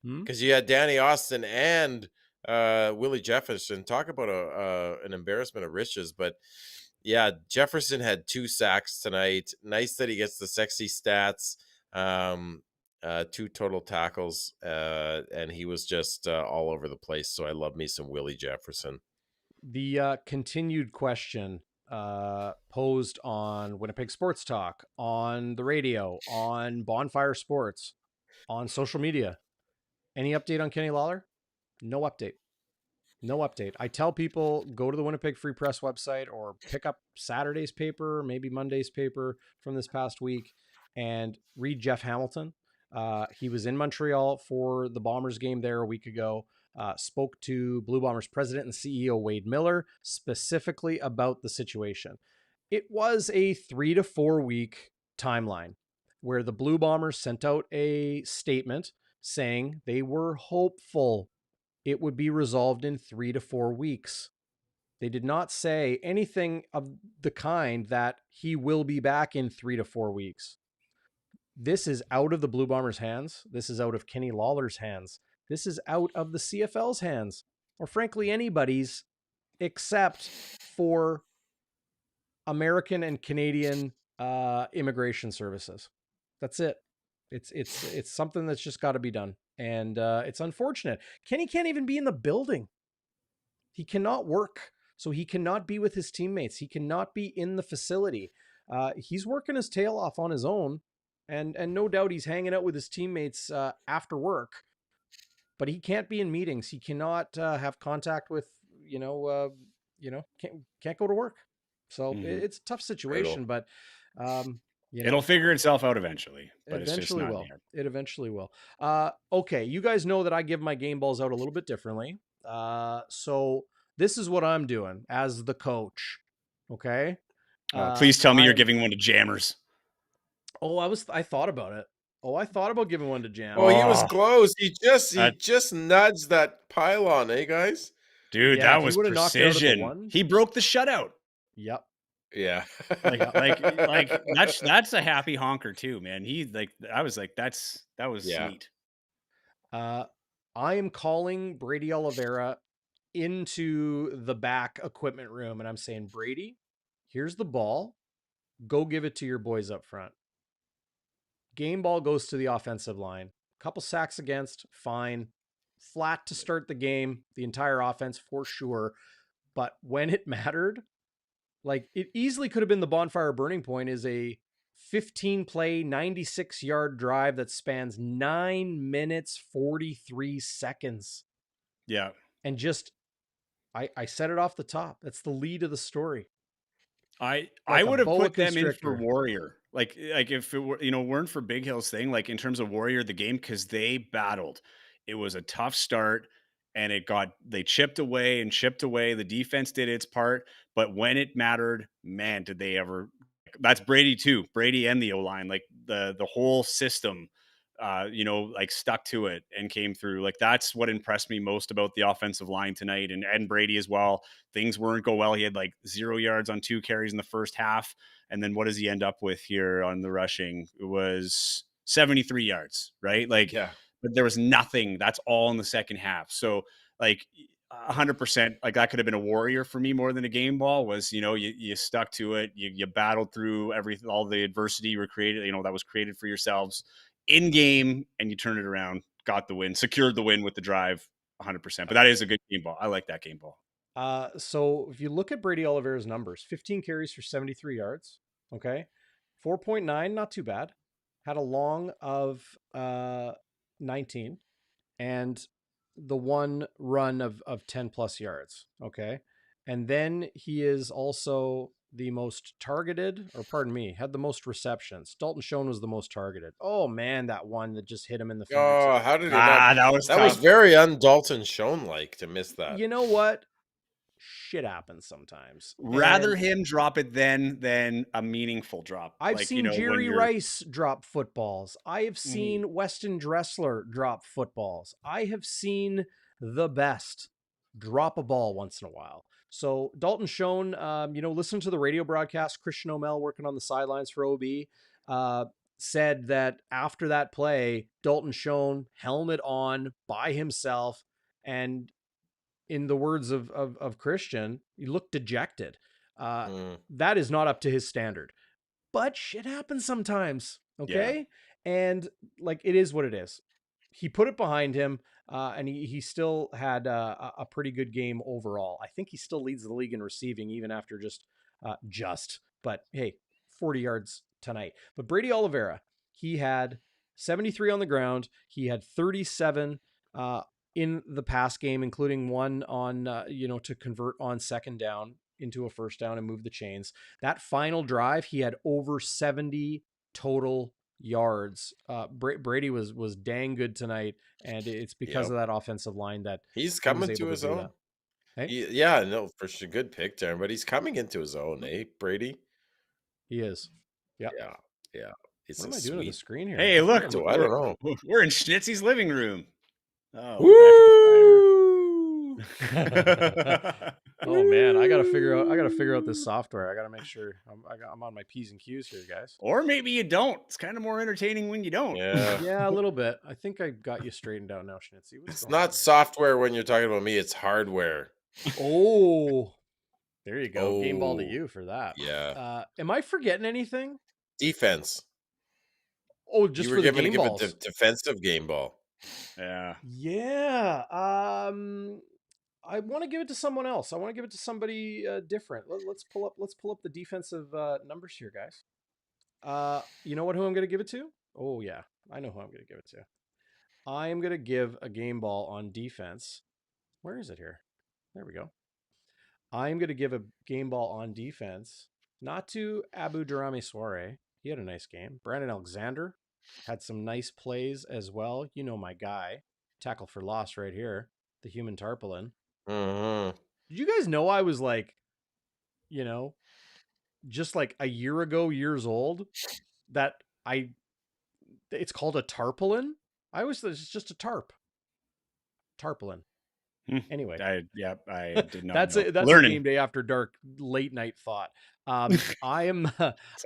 because you had Danny Austin and Willie Jefferson. Talk about an embarrassment of riches. But yeah, Jefferson had 2 sacks tonight. Nice that he gets the sexy stats. 2 total tackles, and he was just all over the place. So I love me some Willie Jefferson. The continued question posed on Winnipeg Sports Talk, on the radio, on Bonfire Sports, on social media. Any update on Kenny Lawler? No update. No update. I tell people, go to the Winnipeg Free Press website or pick up Saturday's paper, maybe Monday's paper from this past week, and read Jeff Hamilton. He was in Montreal for the Bombers game there a week ago, spoke to Blue Bombers president and CEO Wade Miller specifically about the situation. It was a 3 to 4 week timeline where the Blue Bombers sent out a statement saying they were hopeful it would be resolved in 3 to 4 weeks. They did not say anything of the kind that he will be back in 3 to 4 weeks. This is out of the Blue Bombers' hands. This is out of Kenny Lawler's hands. This is out of the CFL's hands, or frankly, anybody's, except for American and Canadian immigration services. That's it. It's something that's just got to be done, and it's unfortunate. Kenny can't even be in the building. He cannot work, so he cannot be with his teammates. He cannot be in the facility. He's working his tail off on his own, and no doubt he's hanging out with his teammates after work. But he can't be in meetings. He cannot have contact with can't go to work. So it's a tough situation, but it'll figure itself out eventually. But eventually it's just will. not It eventually will. Okay, you guys know that I give my game balls out a little bit differently. So this is what I'm doing as the coach. Okay. Please tell me you're giving one to Jammers. Oh, I thought about it. Oh, I thought about giving one to Jam. Oh, he was close. He just nudged that pylon, eh, guys? Dude, that was precision. He broke the shutout. Yep. Yeah. like that's a happy honker too, man. I was like, that was sweet. I am calling Brady Oliveira into the back equipment room, and I'm saying, Brady, here's the ball. Go give it to your boys up front. Game ball goes to the offensive line. Couple sacks against, fine. Flat to start the game, the entire offense for sure. But when it mattered, like it easily could have been the Bonfire burning point is a 15-play, 96-yard drive that spans 9 minutes, 43 seconds. Yeah. And just, I said it off the top. That's the lead of the story. I would have put them in for Warrior. Like if it were, weren't for Bighill's thing, like in terms of Warrior, the game, because they battled. It was a tough start and they chipped away. The defense did its part. But when it mattered, man, did they ever. That's Brady too. Brady and the O-line, like the whole system, stuck to it and came through. Like that's what impressed me most about the offensive line tonight, and Brady as well. Things weren't go well. He had like 0 yards on 2 carries in the first half. And then what does he end up with here on the rushing? It was 73 yards, right? Like, yeah. But there was nothing. That's all in the second half. So like 100%, like that could have been a Warrior for me more than a game ball. Was, you stuck to it. You battled through everything, all the adversity you were created, that was created for yourselves in game, and you turned it around, got the win, secured the win with the drive 100%. But that is a good game ball. I like that game ball. So if you look at Brady Oliveira's numbers, 15 carries for 73 yards. Okay. 4.9, not too bad. Had a long of 19 and the one run of 10 plus yards. Okay. And then he is also the most targeted, or pardon me, had the most receptions. Dalton Schoen was the most targeted. Oh man, that one that just hit him in the fingertips. Oh, how did he not? That was very un-Dalton Schoen-like to miss that. You know what? Shit happens sometimes. Rather him drop it than a meaningful drop. I've seen Jerry Rice drop footballs. I have seen Weston Dressler drop footballs. I have seen the best drop a ball once in a while. So Dalton Schoen, listen to the radio broadcast. Christian O'Mell working on the sidelines for OB, said that after that play, Dalton Schoen helmet on by himself, and in the words of Christian, he looked dejected. That is not up to his standard, but shit happens sometimes. Okay. Yeah. And like, it is what it is. He put it behind him, and he still had a pretty good game overall. I think he still leads the league in receiving, even after but hey, 40 yards tonight. But Brady Oliveira, he had 73 on the ground. He had 37, in the pass game, including one on, to convert on second down into a first down and move the chains. That final drive, he had over 70 total yards. Brady was dang good tonight, and it's because of that offensive line that he's coming to his own. Hey? For sure, good pick there, but he's coming into his own, Brady? He is. Yeah. What am I doing to the screen here? Hey, look, I don't know. We're in Schnitzy's living room. Oh, woo! Oh man, I gotta figure out this software. I gotta make sure I'm on my P's and Q's here, guys. Or maybe you don't. It's kind of more entertaining when you don't. Yeah, a little bit. I think I got you straightened out now, Schnitzy. It's not software when you're talking about me. It's hardware. Oh, there you go. Game ball to Oh, you for that. yeah. Am I forgetting anything? Defense. Oh, You just were for the given to game give a balls. defensive game ball. Yeah. Yeah. I want to give it to someone else. I want to give it to somebody different. Let's pull up the defensive numbers here, guys. You know who I'm going to give it to? Oh yeah, I know who I'm going to give it to. I am going to give a game ball on defense. Where is it here? There we go. I'm going to give a game ball on defense, not to Abu Daramy-Swaray. He had a nice game. Brandon Alexander had some nice plays as well. You know my guy. Tackle for loss right here. The human tarpaulin. Mm-hmm. Did you guys know I was like, just like a year ago, years old, that it's called a tarpaulin? I always thought it's just a tarpaulin. Anyway, I did not that's know. that's a Learning. game day after dark late night thought. I am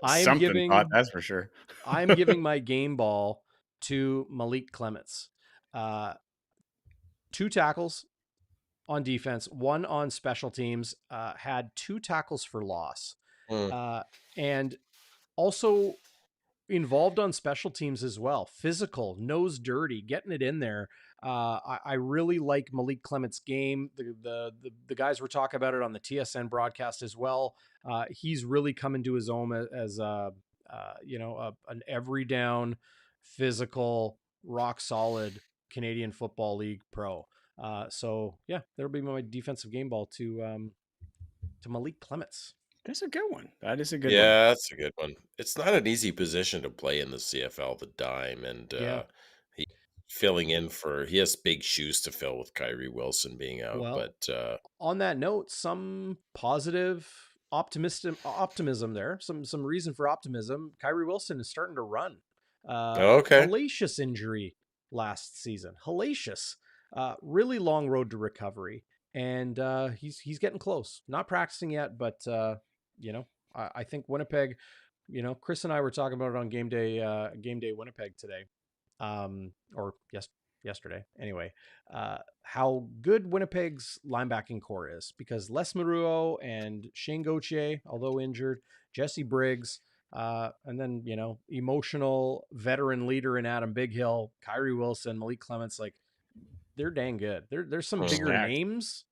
Something thought, that's for sure. I am giving my game ball to Malik Clements. 2 tackles on defense, 1 on special teams, had 2 tackles for loss. And also involved on special teams as well. Physical, nose dirty, getting it in there. I really like Malik Clements' game. The guys were talking about it on the TSN broadcast as well. He's really coming to his own as an every down, physical, rock solid Canadian Football League pro. So yeah, that'll be my defensive game ball to Malik Clements. That's a good one. That is a good one. Yeah, that's a good one. It's not an easy position to play in the CFL, the dime, and he filling in he has big shoes to fill with Kyrie Wilson being out. Well, but on that note, some positive optimism there, some reason for optimism. Kyrie Wilson is starting to run. okay. Hellacious injury last season. Hellacious. Really long road to recovery, and he's getting close. Not practicing yet, but I think Winnipeg. Chris and I were talking about it on Game Day Winnipeg today, or yesterday. Anyway, how good Winnipeg's linebacking core is, because Les Maruo and Shane Gauthier, although injured, Jesse Briggs, and then emotional veteran leader in Adam Bighill, Kyrie Wilson, Malik Clements, like they're dang good. There's some bigger names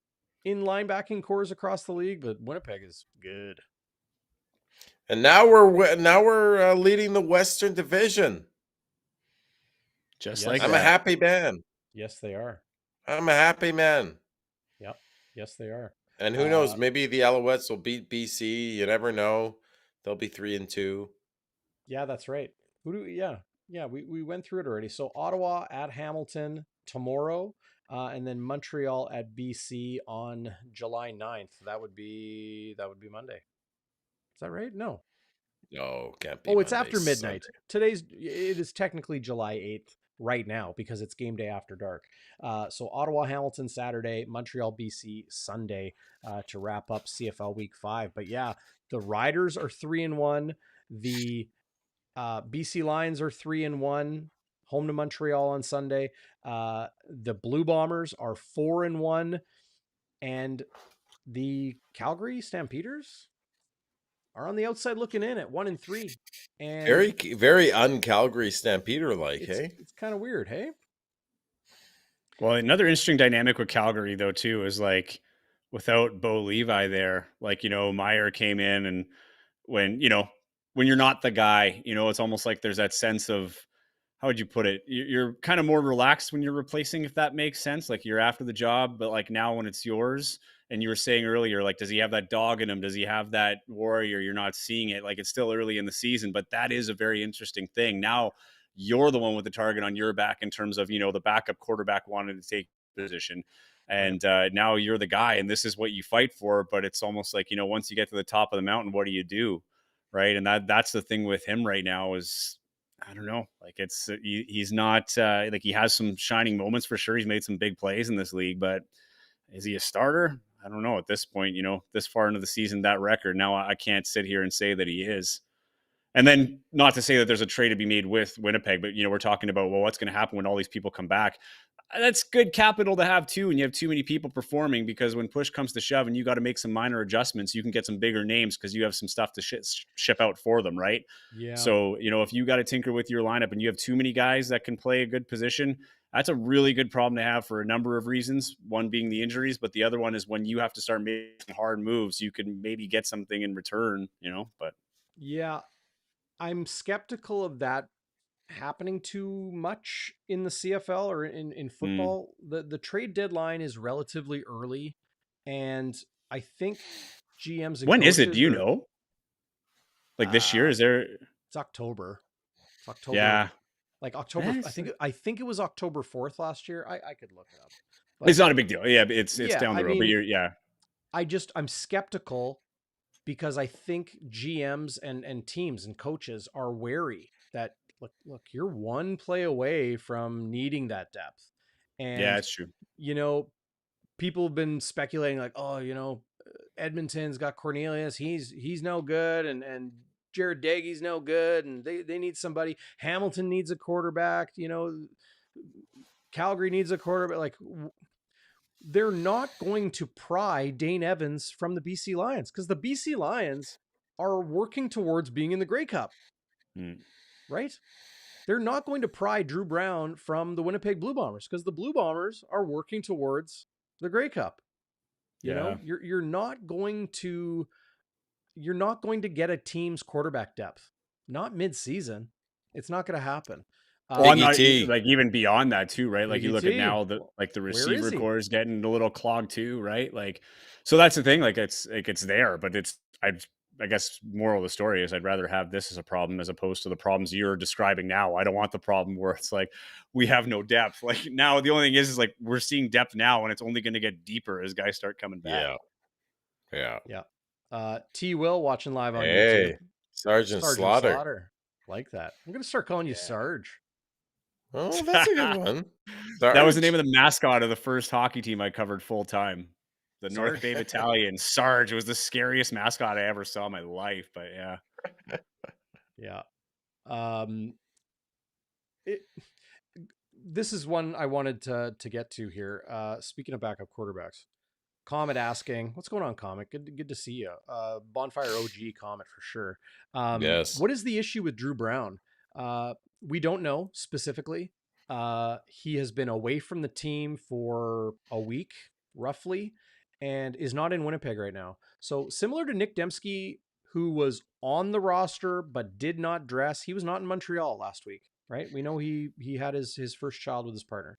in linebacking cores across the league, but Winnipeg is good. And now we're leading the Western Division. Just like I'm a happy man. Yes, they are. I'm a happy man. Yep. Yes, they are. And who knows? Maybe the Alouettes will beat BC. You never know. They'll be 3-2. Yeah, that's right. Yeah. We went through it already. So Ottawa at Hamilton tomorrow, and then Montreal at BC on July 9th. That would be Monday. Is that right? No, can't be. Oh, it's Monday, after midnight. Sunday. It is technically July 8th right now because it's game day after dark. So Ottawa, Hamilton Saturday, Montreal, BC Sunday to wrap up CFL Week 5. But yeah, the Riders are 3-1. The BC Lions are 3-1. Home to Montreal on Sunday. The Blue Bombers are 4-1, and the Calgary Stampeders are on the outside looking in at 1-3. And very, very un-Calgary Stampeder like, hey? It's kind of weird, hey? Well, another interesting dynamic with Calgary, though, too, is like without Bo Levi there, like, Meyer came in, and when you're not the guy, it's almost like there's that sense of, how would you put it? You're kind of more relaxed when you're replacing, if that makes sense. Like you're after the job, but like now when it's yours, and you were saying earlier, like, does he have that dog in him? Does he have that warrior? You're not seeing it. Like it's still early in the season, but that is a very interesting thing. Now you're the one with the target on your back in terms of, the backup quarterback wanted to take position. And now you're the guy, and this is what you fight for. But it's almost like, once you get to the top of the mountain, what do you do? Right. And that's the thing with him right now is, I don't know. Like he's not like he has some shining moments for sure. He's made some big plays in this league, but is he a starter? I don't know at this point, this far into the season, that record. Now I can't sit here and say that he is. And then, not to say that there's a trade to be made with Winnipeg, but we're talking about, well, what's going to happen when all these people come back? That's good capital to have too, and you have too many people performing, because when push comes to shove and you got to make some minor adjustments, you can get some bigger names because you have some stuff to ship out for them, right? Yeah. So if you got to tinker with your lineup and you have too many guys that can play a good position, that's a really good problem to have for a number of reasons. One being the injuries, but the other one is when you have to start making hard moves, you can maybe get something in return, but yeah, I'm skeptical of that happening too much in the CFL or in football. The trade deadline is relatively early, and I think GMs and when is it? coaches Do you are know? Like this year, is there? It's October. It's October. Yeah, like October. I think it was October 4th last year. I could look it up. But it's not a big deal. Yeah, it's down the road. Mean, but I'm skeptical because I think GMs and teams and coaches are wary that look, you're one play away from needing that depth. And yeah, it's true. People have been speculating like, oh, Edmonton's got Cornelius. He's no good, and Jared Daggie's no good, and they need somebody. Hamilton needs a quarterback. Calgary needs a quarterback. Like, they're not going to pry Dane Evans from the BC Lions because the BC Lions are working towards being in the Grey Cup, right? They're not going to pry Drew Brown from the Winnipeg Blue Bombers because the Blue Bombers are working towards the Grey Cup. You're not going to get a team's quarterback depth, not mid-season. It's not going to happen. Like even beyond that too, right? Like you look at now the receiver core is getting a little clogged too, right? Like, so that's the thing. Like it's there, but I guess moral of the story is I'd rather have this as a problem as opposed to the problems you're describing now. I don't want the problem where it's like we have no depth. Like now the only thing is like we're seeing depth now, and it's only going to get deeper as guys start coming back. Yeah. T Will watching live on YouTube. Sergeant Slaughter. Like that. I'm going to start calling you Sarge. Oh, that's a good one. That was the name of the mascot of the first hockey team I covered full time. The North Bay Battalion. Sarge. It was the scariest mascot I ever saw in my life, but yeah. Yeah. This is one I wanted to get to here. Speaking of backup quarterbacks, Comet asking, what's going on, Comet? Good to see you. Bonfire OG Comet for sure. Yes. What is the issue with Drew Brown? We don't know specifically. He has been away from the team for a week, roughly, and is not in Winnipeg right now. So similar to Nick Dembski, who was on the roster but did not dress. He was not in Montreal last week, right? We know he had his first child with his partner.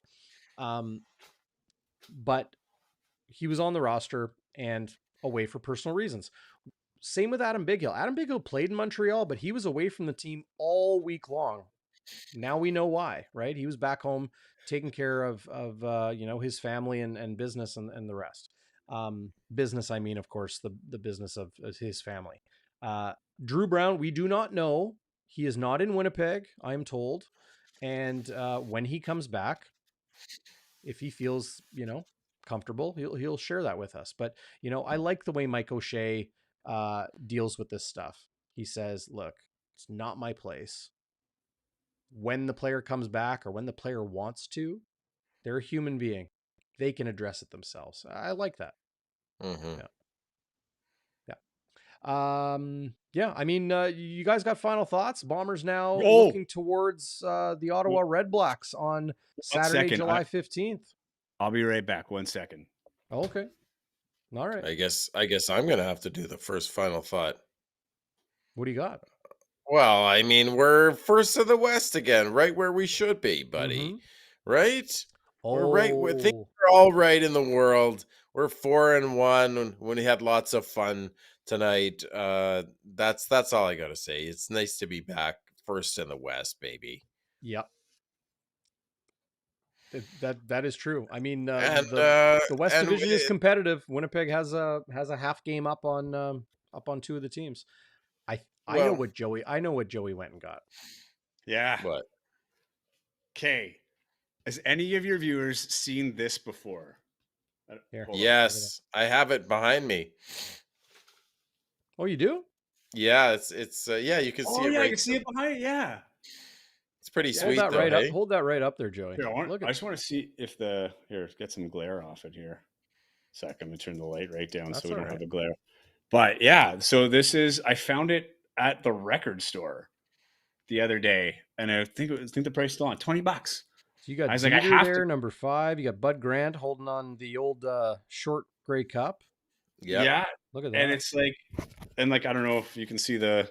But he was on the roster and away for personal reasons. Same with Adam Bighill. Adam Bighill played in Montreal, but he was away from the team all week long. Now we know why, right? He was back home taking care of his family and business and the rest. Business, I mean, of course, the business of his family. Drew Brown, we do not know. He is not in Winnipeg, I'm told. And when he comes back, if he feels, comfortable, he'll share that with us. But, I like the way Mike O'Shea deals with this stuff. He says, look, it's not my place. When the player comes back or when the player wants to, they're a human being. They can address it themselves. I like that. Mm-hmm. Yeah. I mean, you guys got final thoughts? Bombers now looking towards the Ottawa Red Blacks on Saturday, July 15th. I'll be right back. 1 second. Okay. All right. I guess I'm going to have to do the first final thought. What do you got? Well, I mean, we're first of the West again, right where we should be, buddy. Mm-hmm. Right? We're right. I think we're all right in the world. We're 4-1 when we had lots of fun tonight. That's all I got to say. It's nice to be back first in the West, baby. Yep. That is true. I mean, the West Division is competitive. Winnipeg has a half game up on two of the teams. I know what Joey went and got. Yeah. What? Okay. Has any of your viewers seen this before? Yes, I have it behind me. Oh, you do? Yeah, it's yeah, you can see Oh it yeah, I right. can see it behind it. Yeah. It's pretty Yeah. Hold sweet that though, right up. hey? Hold that right up there, Joey. Here, Look I at just want to see if here, get some glare off it here. Sec, I'm gonna turn the light right down so that's we all don't right. have the glare. But yeah, so I found it at the record store the other day, and I think the price is still on $20. So you got I was like, I Dieter have there, to. number 5. You got Bud Grant holding on the old short gray cup. Yep. Yeah, Look at and that. it's like, and like I don't know if you can see the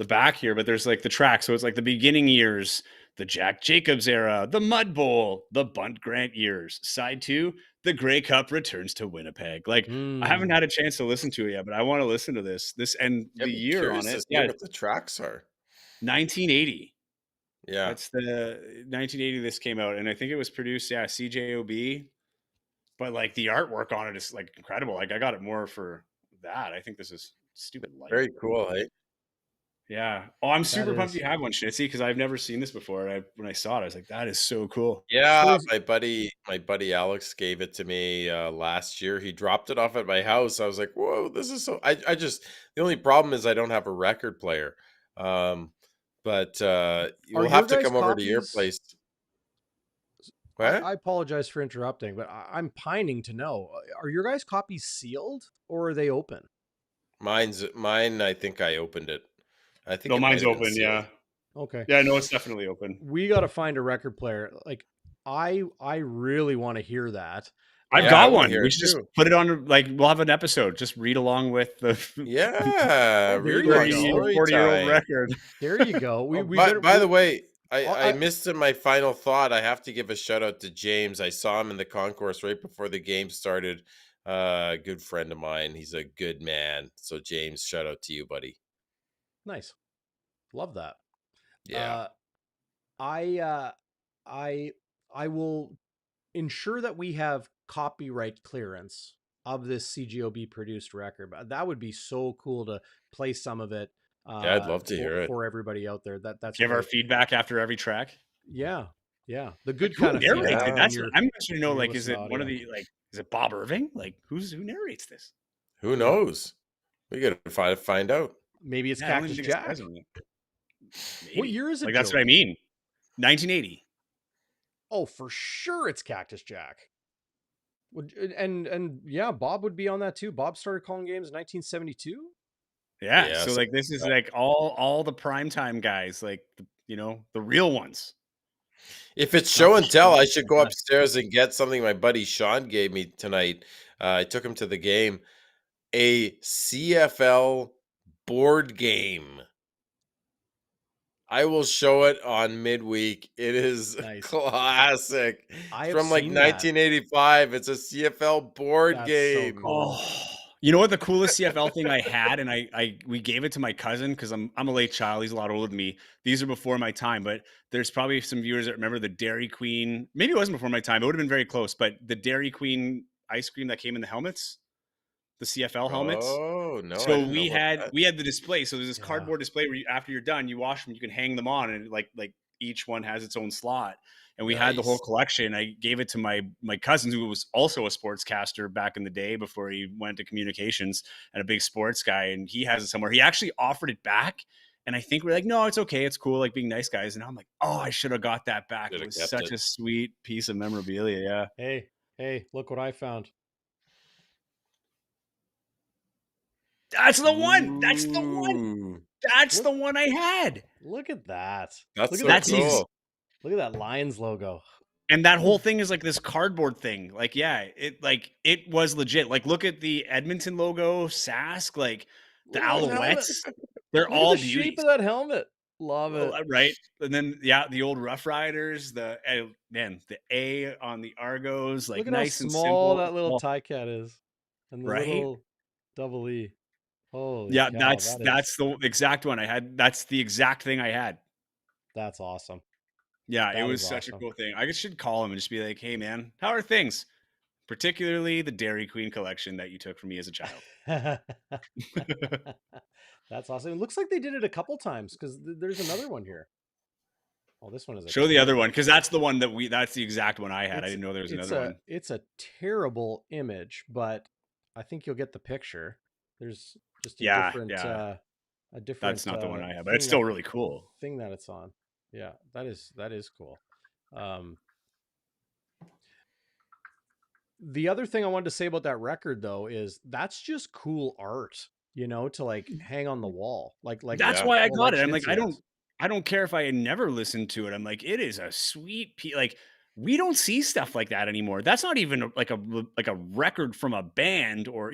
back here, but there's like the track. So it's like the beginning years, the Jack Jacobs era, the Mud Bowl, the Bunt Grant years. Side 2, the Grey Cup returns to Winnipeg. Like I haven't had a chance to listen to it yet, but I want to listen to this and I'd the be year on curious to it. see Yeah, what the tracks are. 1980. Yeah. That's the 1980 this came out, and I think it was produced, CJOB. But like the artwork on it is like incredible. Like I got it more for that. I think this is stupid light. Very cool, hey? Yeah. Oh, I'm super pumped is. you have one, Schnitzy, because I've never seen this before. When I saw it, I was like, that is so cool. Yeah, So is, my buddy Alex gave it to me last year. He dropped it off at my house. I was like, "Whoa, this is so." I just the only problem is I don't have a record player. But are we'll your have to guys' come over to your copies? place. What? I apologize for interrupting, but I'm pining to know: are your guys' copies sealed or are they open? Mine. I think I opened it. I think No, it might mine's have been open. sealed. Yeah. Okay. Yeah, no, it's definitely open. We got to find a record player. Like I really want to hear that. I've Yeah, I got want to one. hear We it should just too. put it on. Like, we'll have an episode. Just read along with the Yeah, Oh, there read you along go. 40-year-old story time. record. There you go. Oh, We better. by the way, I I missed in my final thought. I have to give a shout out to James. I saw him in the concourse right before the game started. A good friend of mine. He's a good man. So James, shout out to you, buddy. nice. Love that. Yeah. I uh, I I will ensure that we have copyright clearance of this CGOB produced record. That would be so cool to play some of it Yeah, I'd love to hear it. for everybody out there. That's Give our great. feedback after every track. Yeah, yeah, the Like, good who kind of narrates feedback it? Yeah. when That's you're I'm interested to know. when you're Like, is listening it to one of audio. the is it Bob Irving? Like, who narrates this? Who knows? We got to find out. Maybe it's Yeah, I don't even Cactus think it Jack. says on it. What Maybe. year is it, Like, that's what I Joey? mean. 1980. Oh, for sure it's Cactus Jack. And yeah, Bob would be on that too. Bob started calling games in 1972. Yeah. Yeah. So So like this is like all the primetime guys, like the real ones. if it's Not show the and tell, I should go show. upstairs and get something my buddy Sean gave me tonight. I took him to the game. A CFL board game. I will show it on midweek. It is Nice. classic. I It's have from like seen that. 1985. It's a CFL board That's so game. cool. Oh, you know what the coolest CFL thing I had, and we gave it to my cousin because I'm a late child. He's a lot older than me. These are before my time, but there's probably some viewers that remember the Dairy Queen. Maybe it wasn't before my time. It would have been very close, but the Dairy Queen ice cream that came in the helmets, the CFL helmets. Oh no! I So didn't know about that. we had the display. So there's this Yeah. cardboard display where after you're done, you wash them, you can hang them on, and like each one has its own slot. And we had the whole Nice. collection. I gave it to my cousin, who was also a sportscaster back in the day before he went to communications, and a big sports guy. And he has it somewhere. He actually offered it back, and I think we're like, no, it's okay, it's cool, like being nice guys. And I'm like, oh, I should have got that back. Shoulda It was kept such it. a sweet piece of memorabilia. Yeah. Hey, look what I found. That's the one. That's the one. Ooh, That's the one I had. Look at that. that's Look so at That's that piece. cool. Look at that Lions logo. And that whole thing is like this cardboard thing. Like, yeah, it was legit. Like, look at the Edmonton logo, Sask, like the Look at those Alouettes. helmets. They're Look all at the shape beauties. of that helmet. Love it. Right? And then the old Rough Riders, the A on the Argos, like Look at nice how and small simple. that little Well, tie cat is. And the right? little double E. Holy Yeah, cow, that's the exact one I had. That's the exact thing I had. that's awesome. Yeah, it That was is such a awesome. cool thing. I should call him and just be like, hey man, how are things? Particularly the Dairy Queen collection that you took from me as a child. That's awesome. It looks like they did it a couple times because there's another one here. Oh, this one is Show the other one, because that's the one that's the exact one I had. I didn't know there was another one. It's a terrible image, but I think you'll get the picture. There's just a a different That's not the one I have, but it's thing still really cool. that it's on. Yeah, that is cool. The other thing I wanted to say about that record though is that's just cool art, to like hang on the wall. Like That's why I got it. I'm like, Schnitzy has. I don't care if I had never listened to it. I'm like, it is a sweet like we don't see stuff like that anymore. That's not even like a record from a band or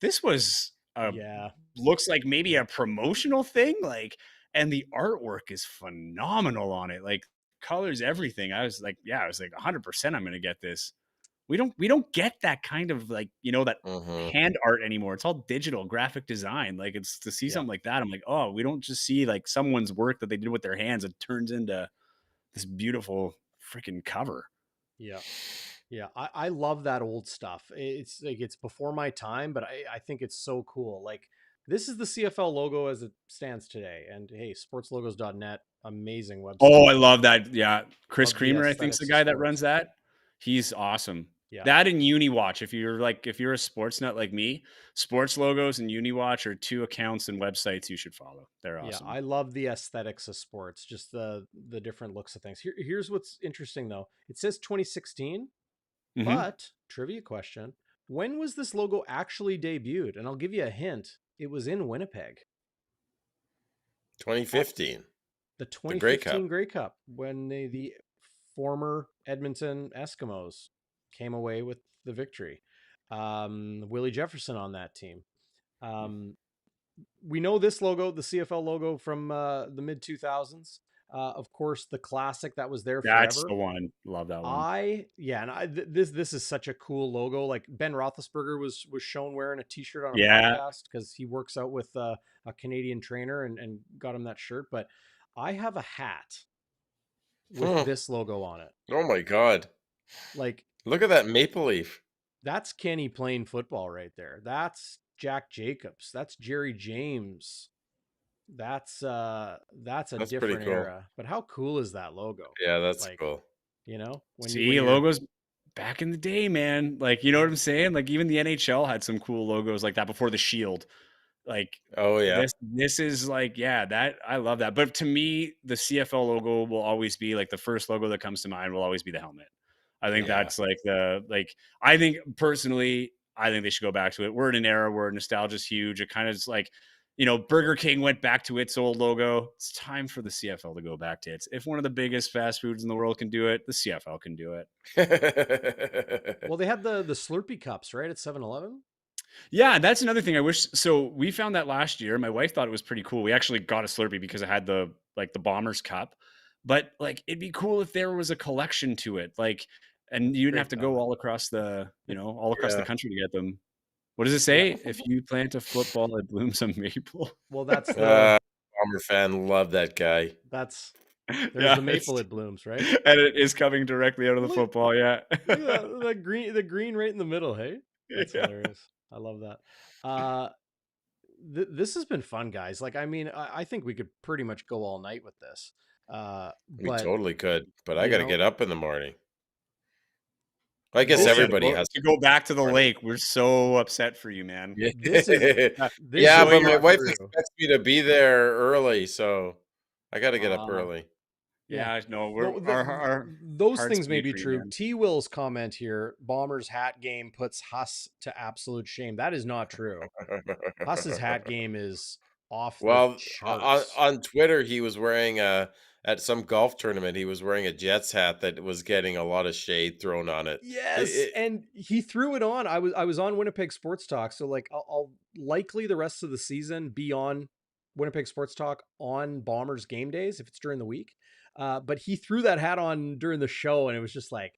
this was Yeah. looks like maybe a promotional thing, like, and the artwork is phenomenal on it, like colors, everything. I was like 100% I'm gonna get this. We don't get that kind of like, that hand art anymore. It's all digital graphic design. Like it's to see something like that. I'm like, oh, we don't just see like someone's work that they did with their hands. It turns into this beautiful freaking cover. Yeah. Yeah. I love that old stuff. It's like, it's before my time, but I think it's so cool. Like this is the CFL logo as it stands today. And hey, sportslogos.net, amazing website. Oh, I love that. Yeah. Chris Love the Creamer, I think's the guy that aesthetics of runs that. He's awesome. Yeah. That and UniWatch. If you're a sports nut like me, Sports Logos and UniWatch are two accounts and websites you should follow. They're awesome. Yeah, I love the aesthetics of sports, just the different looks of things. Here's what's interesting though. It says 2016, but trivia question: when was this logo actually debuted? And I'll give you a hint. It was in Winnipeg. 2015. The 2015 Grey Cup, when the former Edmonton Eskimos came away with the victory. Willie Jefferson on that team. We know this logo, the CFL logo from the mid 2000s. Of course, the classic that was there forever. That's the one. Love that one. This is such a cool logo. Like Ben Roethlisberger was shown wearing a T-shirt on a podcast because he works out with a Canadian trainer and got him that shirt. But I have a hat with this logo on it. Oh my God! Like, look at that maple leaf. That's Kenny playing football right there. That's Jack Jacobs. That's Jerry James. That's a different era. But how cool is that logo? Yeah, that's cool. When logos back in the day, man. Like, you know what I'm saying? Like even the NHL had some cool logos like that before the Shield. Like, oh yeah, this is like, that I love that. But to me, the CFL logo will always be like the first logo that comes to mind will always be the helmet. I think that's like I think personally, I think they should go back to it. We're in an era where nostalgia's huge. It kind of is like, Burger King went back to its old logo. It's time for the CFL to go back to it. If one of the biggest fast foods in the world can do it, the CFL can do it. Well, they had the Slurpee cups, right, at 7-Eleven? Yeah, that's another thing I wish. So we found that last year. My wife thought it was pretty cool. We actually got a Slurpee because it had the Bombers cup. But like, it'd be cool if there was a collection to it. Like, and you'd have to go all across the, all across the country to get them. What does it say? If you plant a football, it blooms a maple. Well, that's Bomber fan. Love that guy. There's the maple it blooms, right? And it is coming directly out of the football. Yeah. Look at the green right in the middle. Hey, that's hilarious. I love that. This has been fun, guys. Like, I mean, I think we could pretty much go all night with this. We totally could, but I got to get up in the morning. I guess everybody has to go back to the lake. We're so upset for you, man. This but my wife expects me to be there early, so I got to get up early. Yeah, no, those things may be true. T. Will's comment here: Bombers hat game puts Huss to absolute shame. That is not true. Huss's hat game is off the charts. On Twitter, he was wearing at some golf tournament, he was wearing a Jets hat that was getting a lot of shade thrown on it. Yes, and he threw it on. I was on Winnipeg Sports Talk, so like I'll likely the rest of the season be on Winnipeg Sports Talk on Bombers game days if it's during the week. But he threw that hat on during the show, and it was just like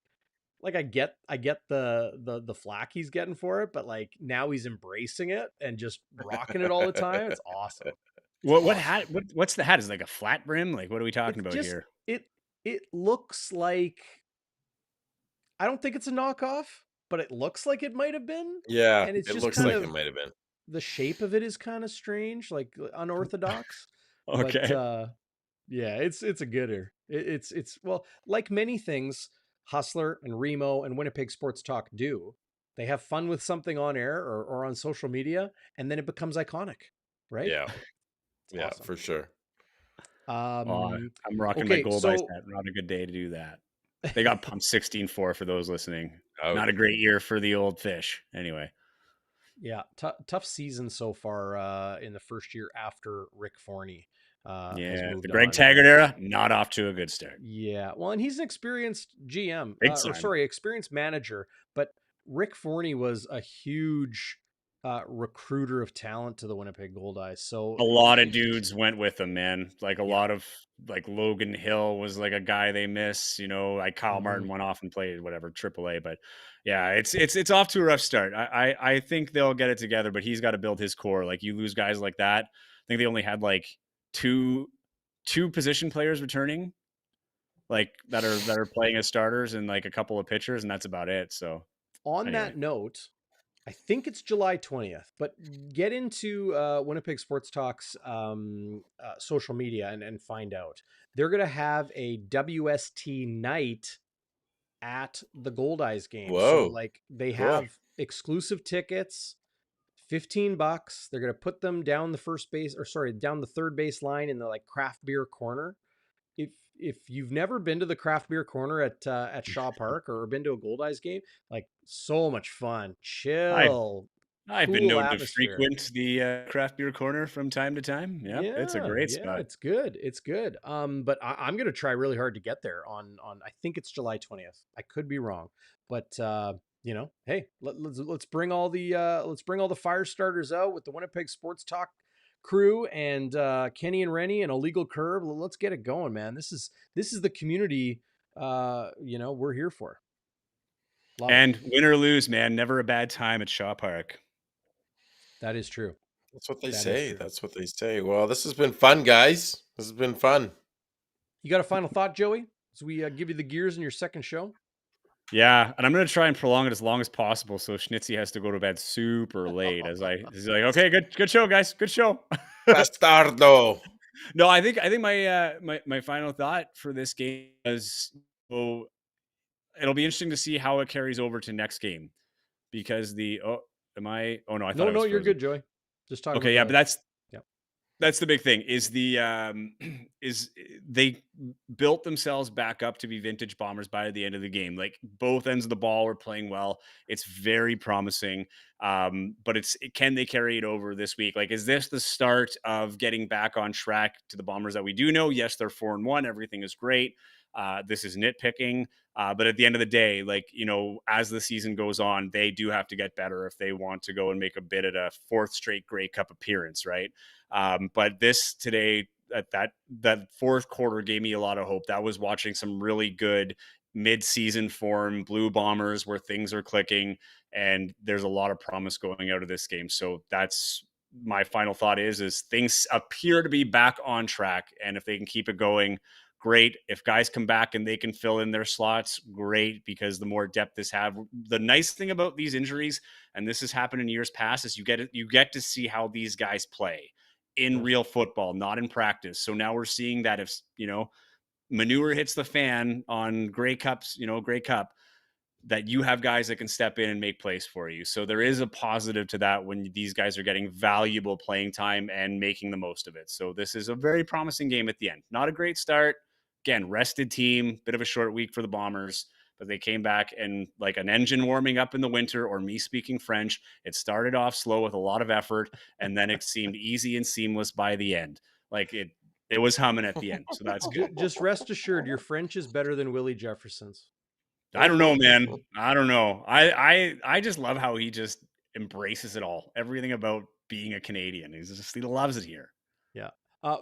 I get the flack he's getting for it, but like now he's embracing it and just rocking it all the time. It's awesome. What hat? What's the hat? Is it like a flat brim? Like, what are we talking about here? It looks like, I don't think it's a knockoff, but it looks like it might have been. Yeah, and it looks like it might have been. The shape of it is kind of strange, like unorthodox. Okay. But, yeah, it's a gooder. It's well, like many things Hustler and Remo and Winnipeg Sports Talk do. They have fun with something on air or on social media, and then it becomes iconic, right? Yeah. Yeah, awesome. for sure. I'm rocking my Okay, gold eye so set. Not a good day to do that. They got pumped 16-4 for those listening. Ouch. Not a great year for the old fish. Anyway. yeah, tough season so far in the first year after Rick Forney has Yeah, the moved Greg on. Taggart era, not off to a good start. Yeah, well, and he's an experienced GM, Big or time. sorry, experienced manager. But Rick Forney was a huge recruiter of talent to the Winnipeg Goldeyes. So A lot of dudes went with him, man. Like a Yeah. lot of like Logan Hill was like a guy they miss. You know, like Kyle Martin went off and played whatever AAA. But yeah, it's off to a rough start. I think they'll get it together, but he's got to build his core. Like you lose guys like that. I think they only had like two position players returning, like that are playing as starters, and like a couple of pitchers, and that's about it. So on anyway. that note, I think it's July 20th, but get into Winnipeg Sports Talk's social media and find out. They're going to have a WST night at the Goldeyes game. So Whoa, like they cool. have exclusive tickets, $15. They're going to put them down the down the third base line in the like craft beer corner. If you've never been to the craft beer corner at Shaw Park or been to a Goldeyes game, like so much fun, chill, I've cool been known atmosphere. to frequent the craft beer corner from time to time. Yep, it's a great spot. It's good. It's good. But I'm gonna try really hard to get there on I think it's July 20th. I could be wrong, but you know, hey, let's bring all the Firestarters out with the Winnipeg Sports Talk crew and Kenny and Rennie and Illegal Curve. Let's get it going, man. This is the community you know, we're here for. Love and it. win or lose, man, never a bad time at Shaw Park. That is true. That's what they That is say. true. That's what they say. Well, this has been fun, guys. This has been fun. You got a final thought, Joey, as we give you the gears in your second show? Yeah, and I'm gonna try and prolong it as long as possible, so Schnitzy has to go to bed super late. He's like, okay, good show, guys, good show. Bastardo. No, I think my my final thought for this game is, well, it'll be interesting to see how it carries over to next game, because no, I thought I was No, you're frozen. good, Joey. Just talking Okay, about yeah, but yeah. that's the big thing is is they built themselves back up to be vintage Bombers by the end of the game. Like both ends of the ball were playing well. It's very promising. But can they carry it over this week? Like, is this the start of getting back on track to the Bombers that we do know? Yes, they're 4-1. Everything is great. This is nitpicking. But at the end of the day, like, you know, as the season goes on, they do have to get better if they want to go and make a bid at a fourth straight Grey Cup appearance, right? But this today, that fourth quarter gave me a lot of hope. That was watching some really good mid-season form Blue Bombers where things are clicking, and there's a lot of promise going out of this game. So that's my final thought is things appear to be back on track, and if they can keep it going, great. If guys come back and they can fill in their slots, great, because the more depth this have. The nice thing about these injuries, and this has happened in years past, is you get to see how these guys play in real football, not in practice. So now we're seeing that if, you know, manure hits the fan on Grey Cup, that you have guys that can step in and make plays for you. So there is a positive to that when these guys are getting valuable playing time and making the most of it. So this is a very promising game at the end. Not a great start. Again, rested team, bit of a short week for the Bombers, but they came back and like an engine warming up in the winter, or me speaking French, it started off slow with a lot of effort, and then it seemed easy and seamless by the end. Like it was humming at the end. So that's good. Just rest assured, your French is better than Willie Jefferson's. I don't know, man. I don't know. I just love how he just embraces it all. Everything about being a Canadian. He loves it here. Yeah.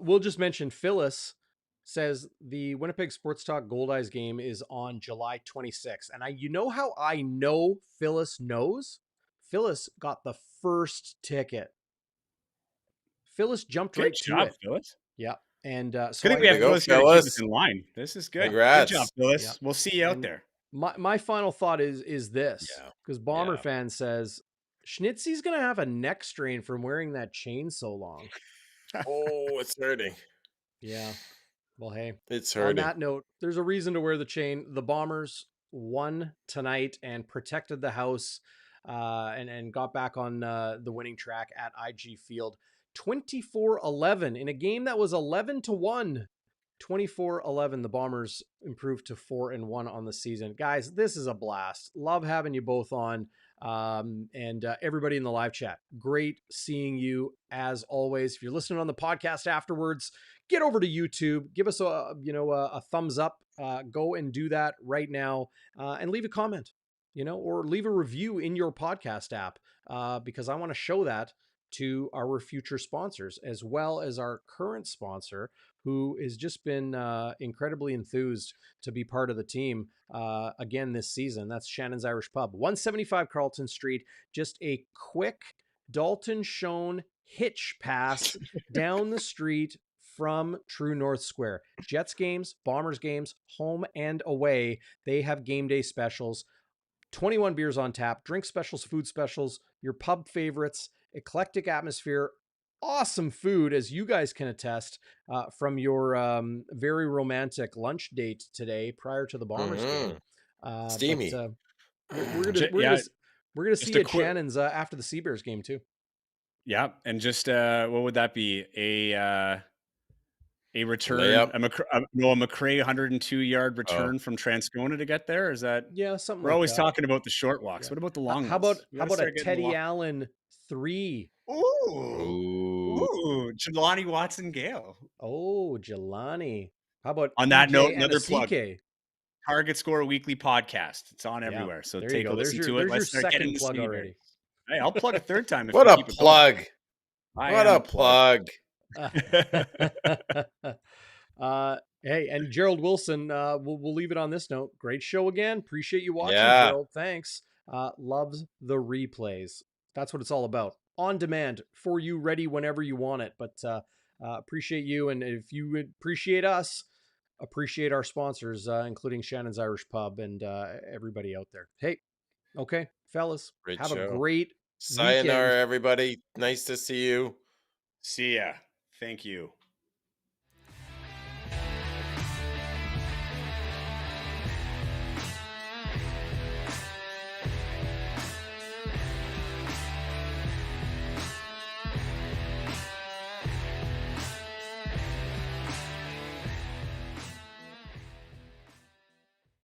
We'll just mention Phyllis says the Winnipeg Sports Talk Goldeyes game is on July 26th. And you know how I know Phyllis knows? Phyllis got the first ticket. Phyllis jumped right to it. Phyllis. Yeah. And so I think we have Phyllis here to keep us in line. This is good. Congrats. Good job, Phyllis. Yeah. We'll see you out there. My final thought is this, because Bomber fan says Schnitzy's gonna have a neck strain from wearing that chain so long. Oh, it's hurting. Yeah. Well, hey, it's hurting. On that note, there's a reason to wear the chain. The Bombers won tonight and protected the house, and got back on the winning track at IG Field. 24-11 in a game that was 11-1. 24-11. The Bombers improved to 4-1 on the season. Guys, this is a blast. Love having you both on. And everybody in the live chat. Great seeing you as always. If you're listening on the podcast afterwards, get over to YouTube, give us a thumbs up. Go and do that right now, and leave a comment, or leave a review in your podcast app, because I want to show that to our future sponsors, as well as our current sponsor, who has just been incredibly enthused to be part of the team again this season. That's Shannon's Irish Pub, 175 Carlton Street. Just a quick Dalton Schoen hitch pass down the street from True North Square. Jets games, Bombers games, home and away, they have game day specials. 21 beers on tap, drink specials, food specials, your pub favorites, eclectic atmosphere, awesome food, as you guys can attest from your very romantic lunch date today prior to the Bombers game. Steamy. We're gonna see you at Shannon's after the Seabears game too. Yeah, and just what would that be? A return, a McRae 102-yard return from Transcona to get there. Is that something? We're always talking about the short walks. What about the long ones? How about a Teddy Allen 3? Ooh, Jelani Watson-Gale. Oh, Jelani. How about on that note, another CK? plug. Target Score Weekly Podcast. It's on everywhere. So take a listen to it. There's your second plug already. Hey, I'll plug a third time. What a plug! What a plug! Hey, and Gerald Wilson, we'll leave it on this note. Great show again. Appreciate you watching, Gerald. Thanks. Loves the replays. That's what it's all about. On demand for you, ready whenever you want it. But appreciate you, and if you appreciate us, appreciate our sponsors, including Shannon's Irish Pub and everybody out there. Hey, okay, fellas, have a great sayonara, everybody. Nice to see you. See ya. Thank you.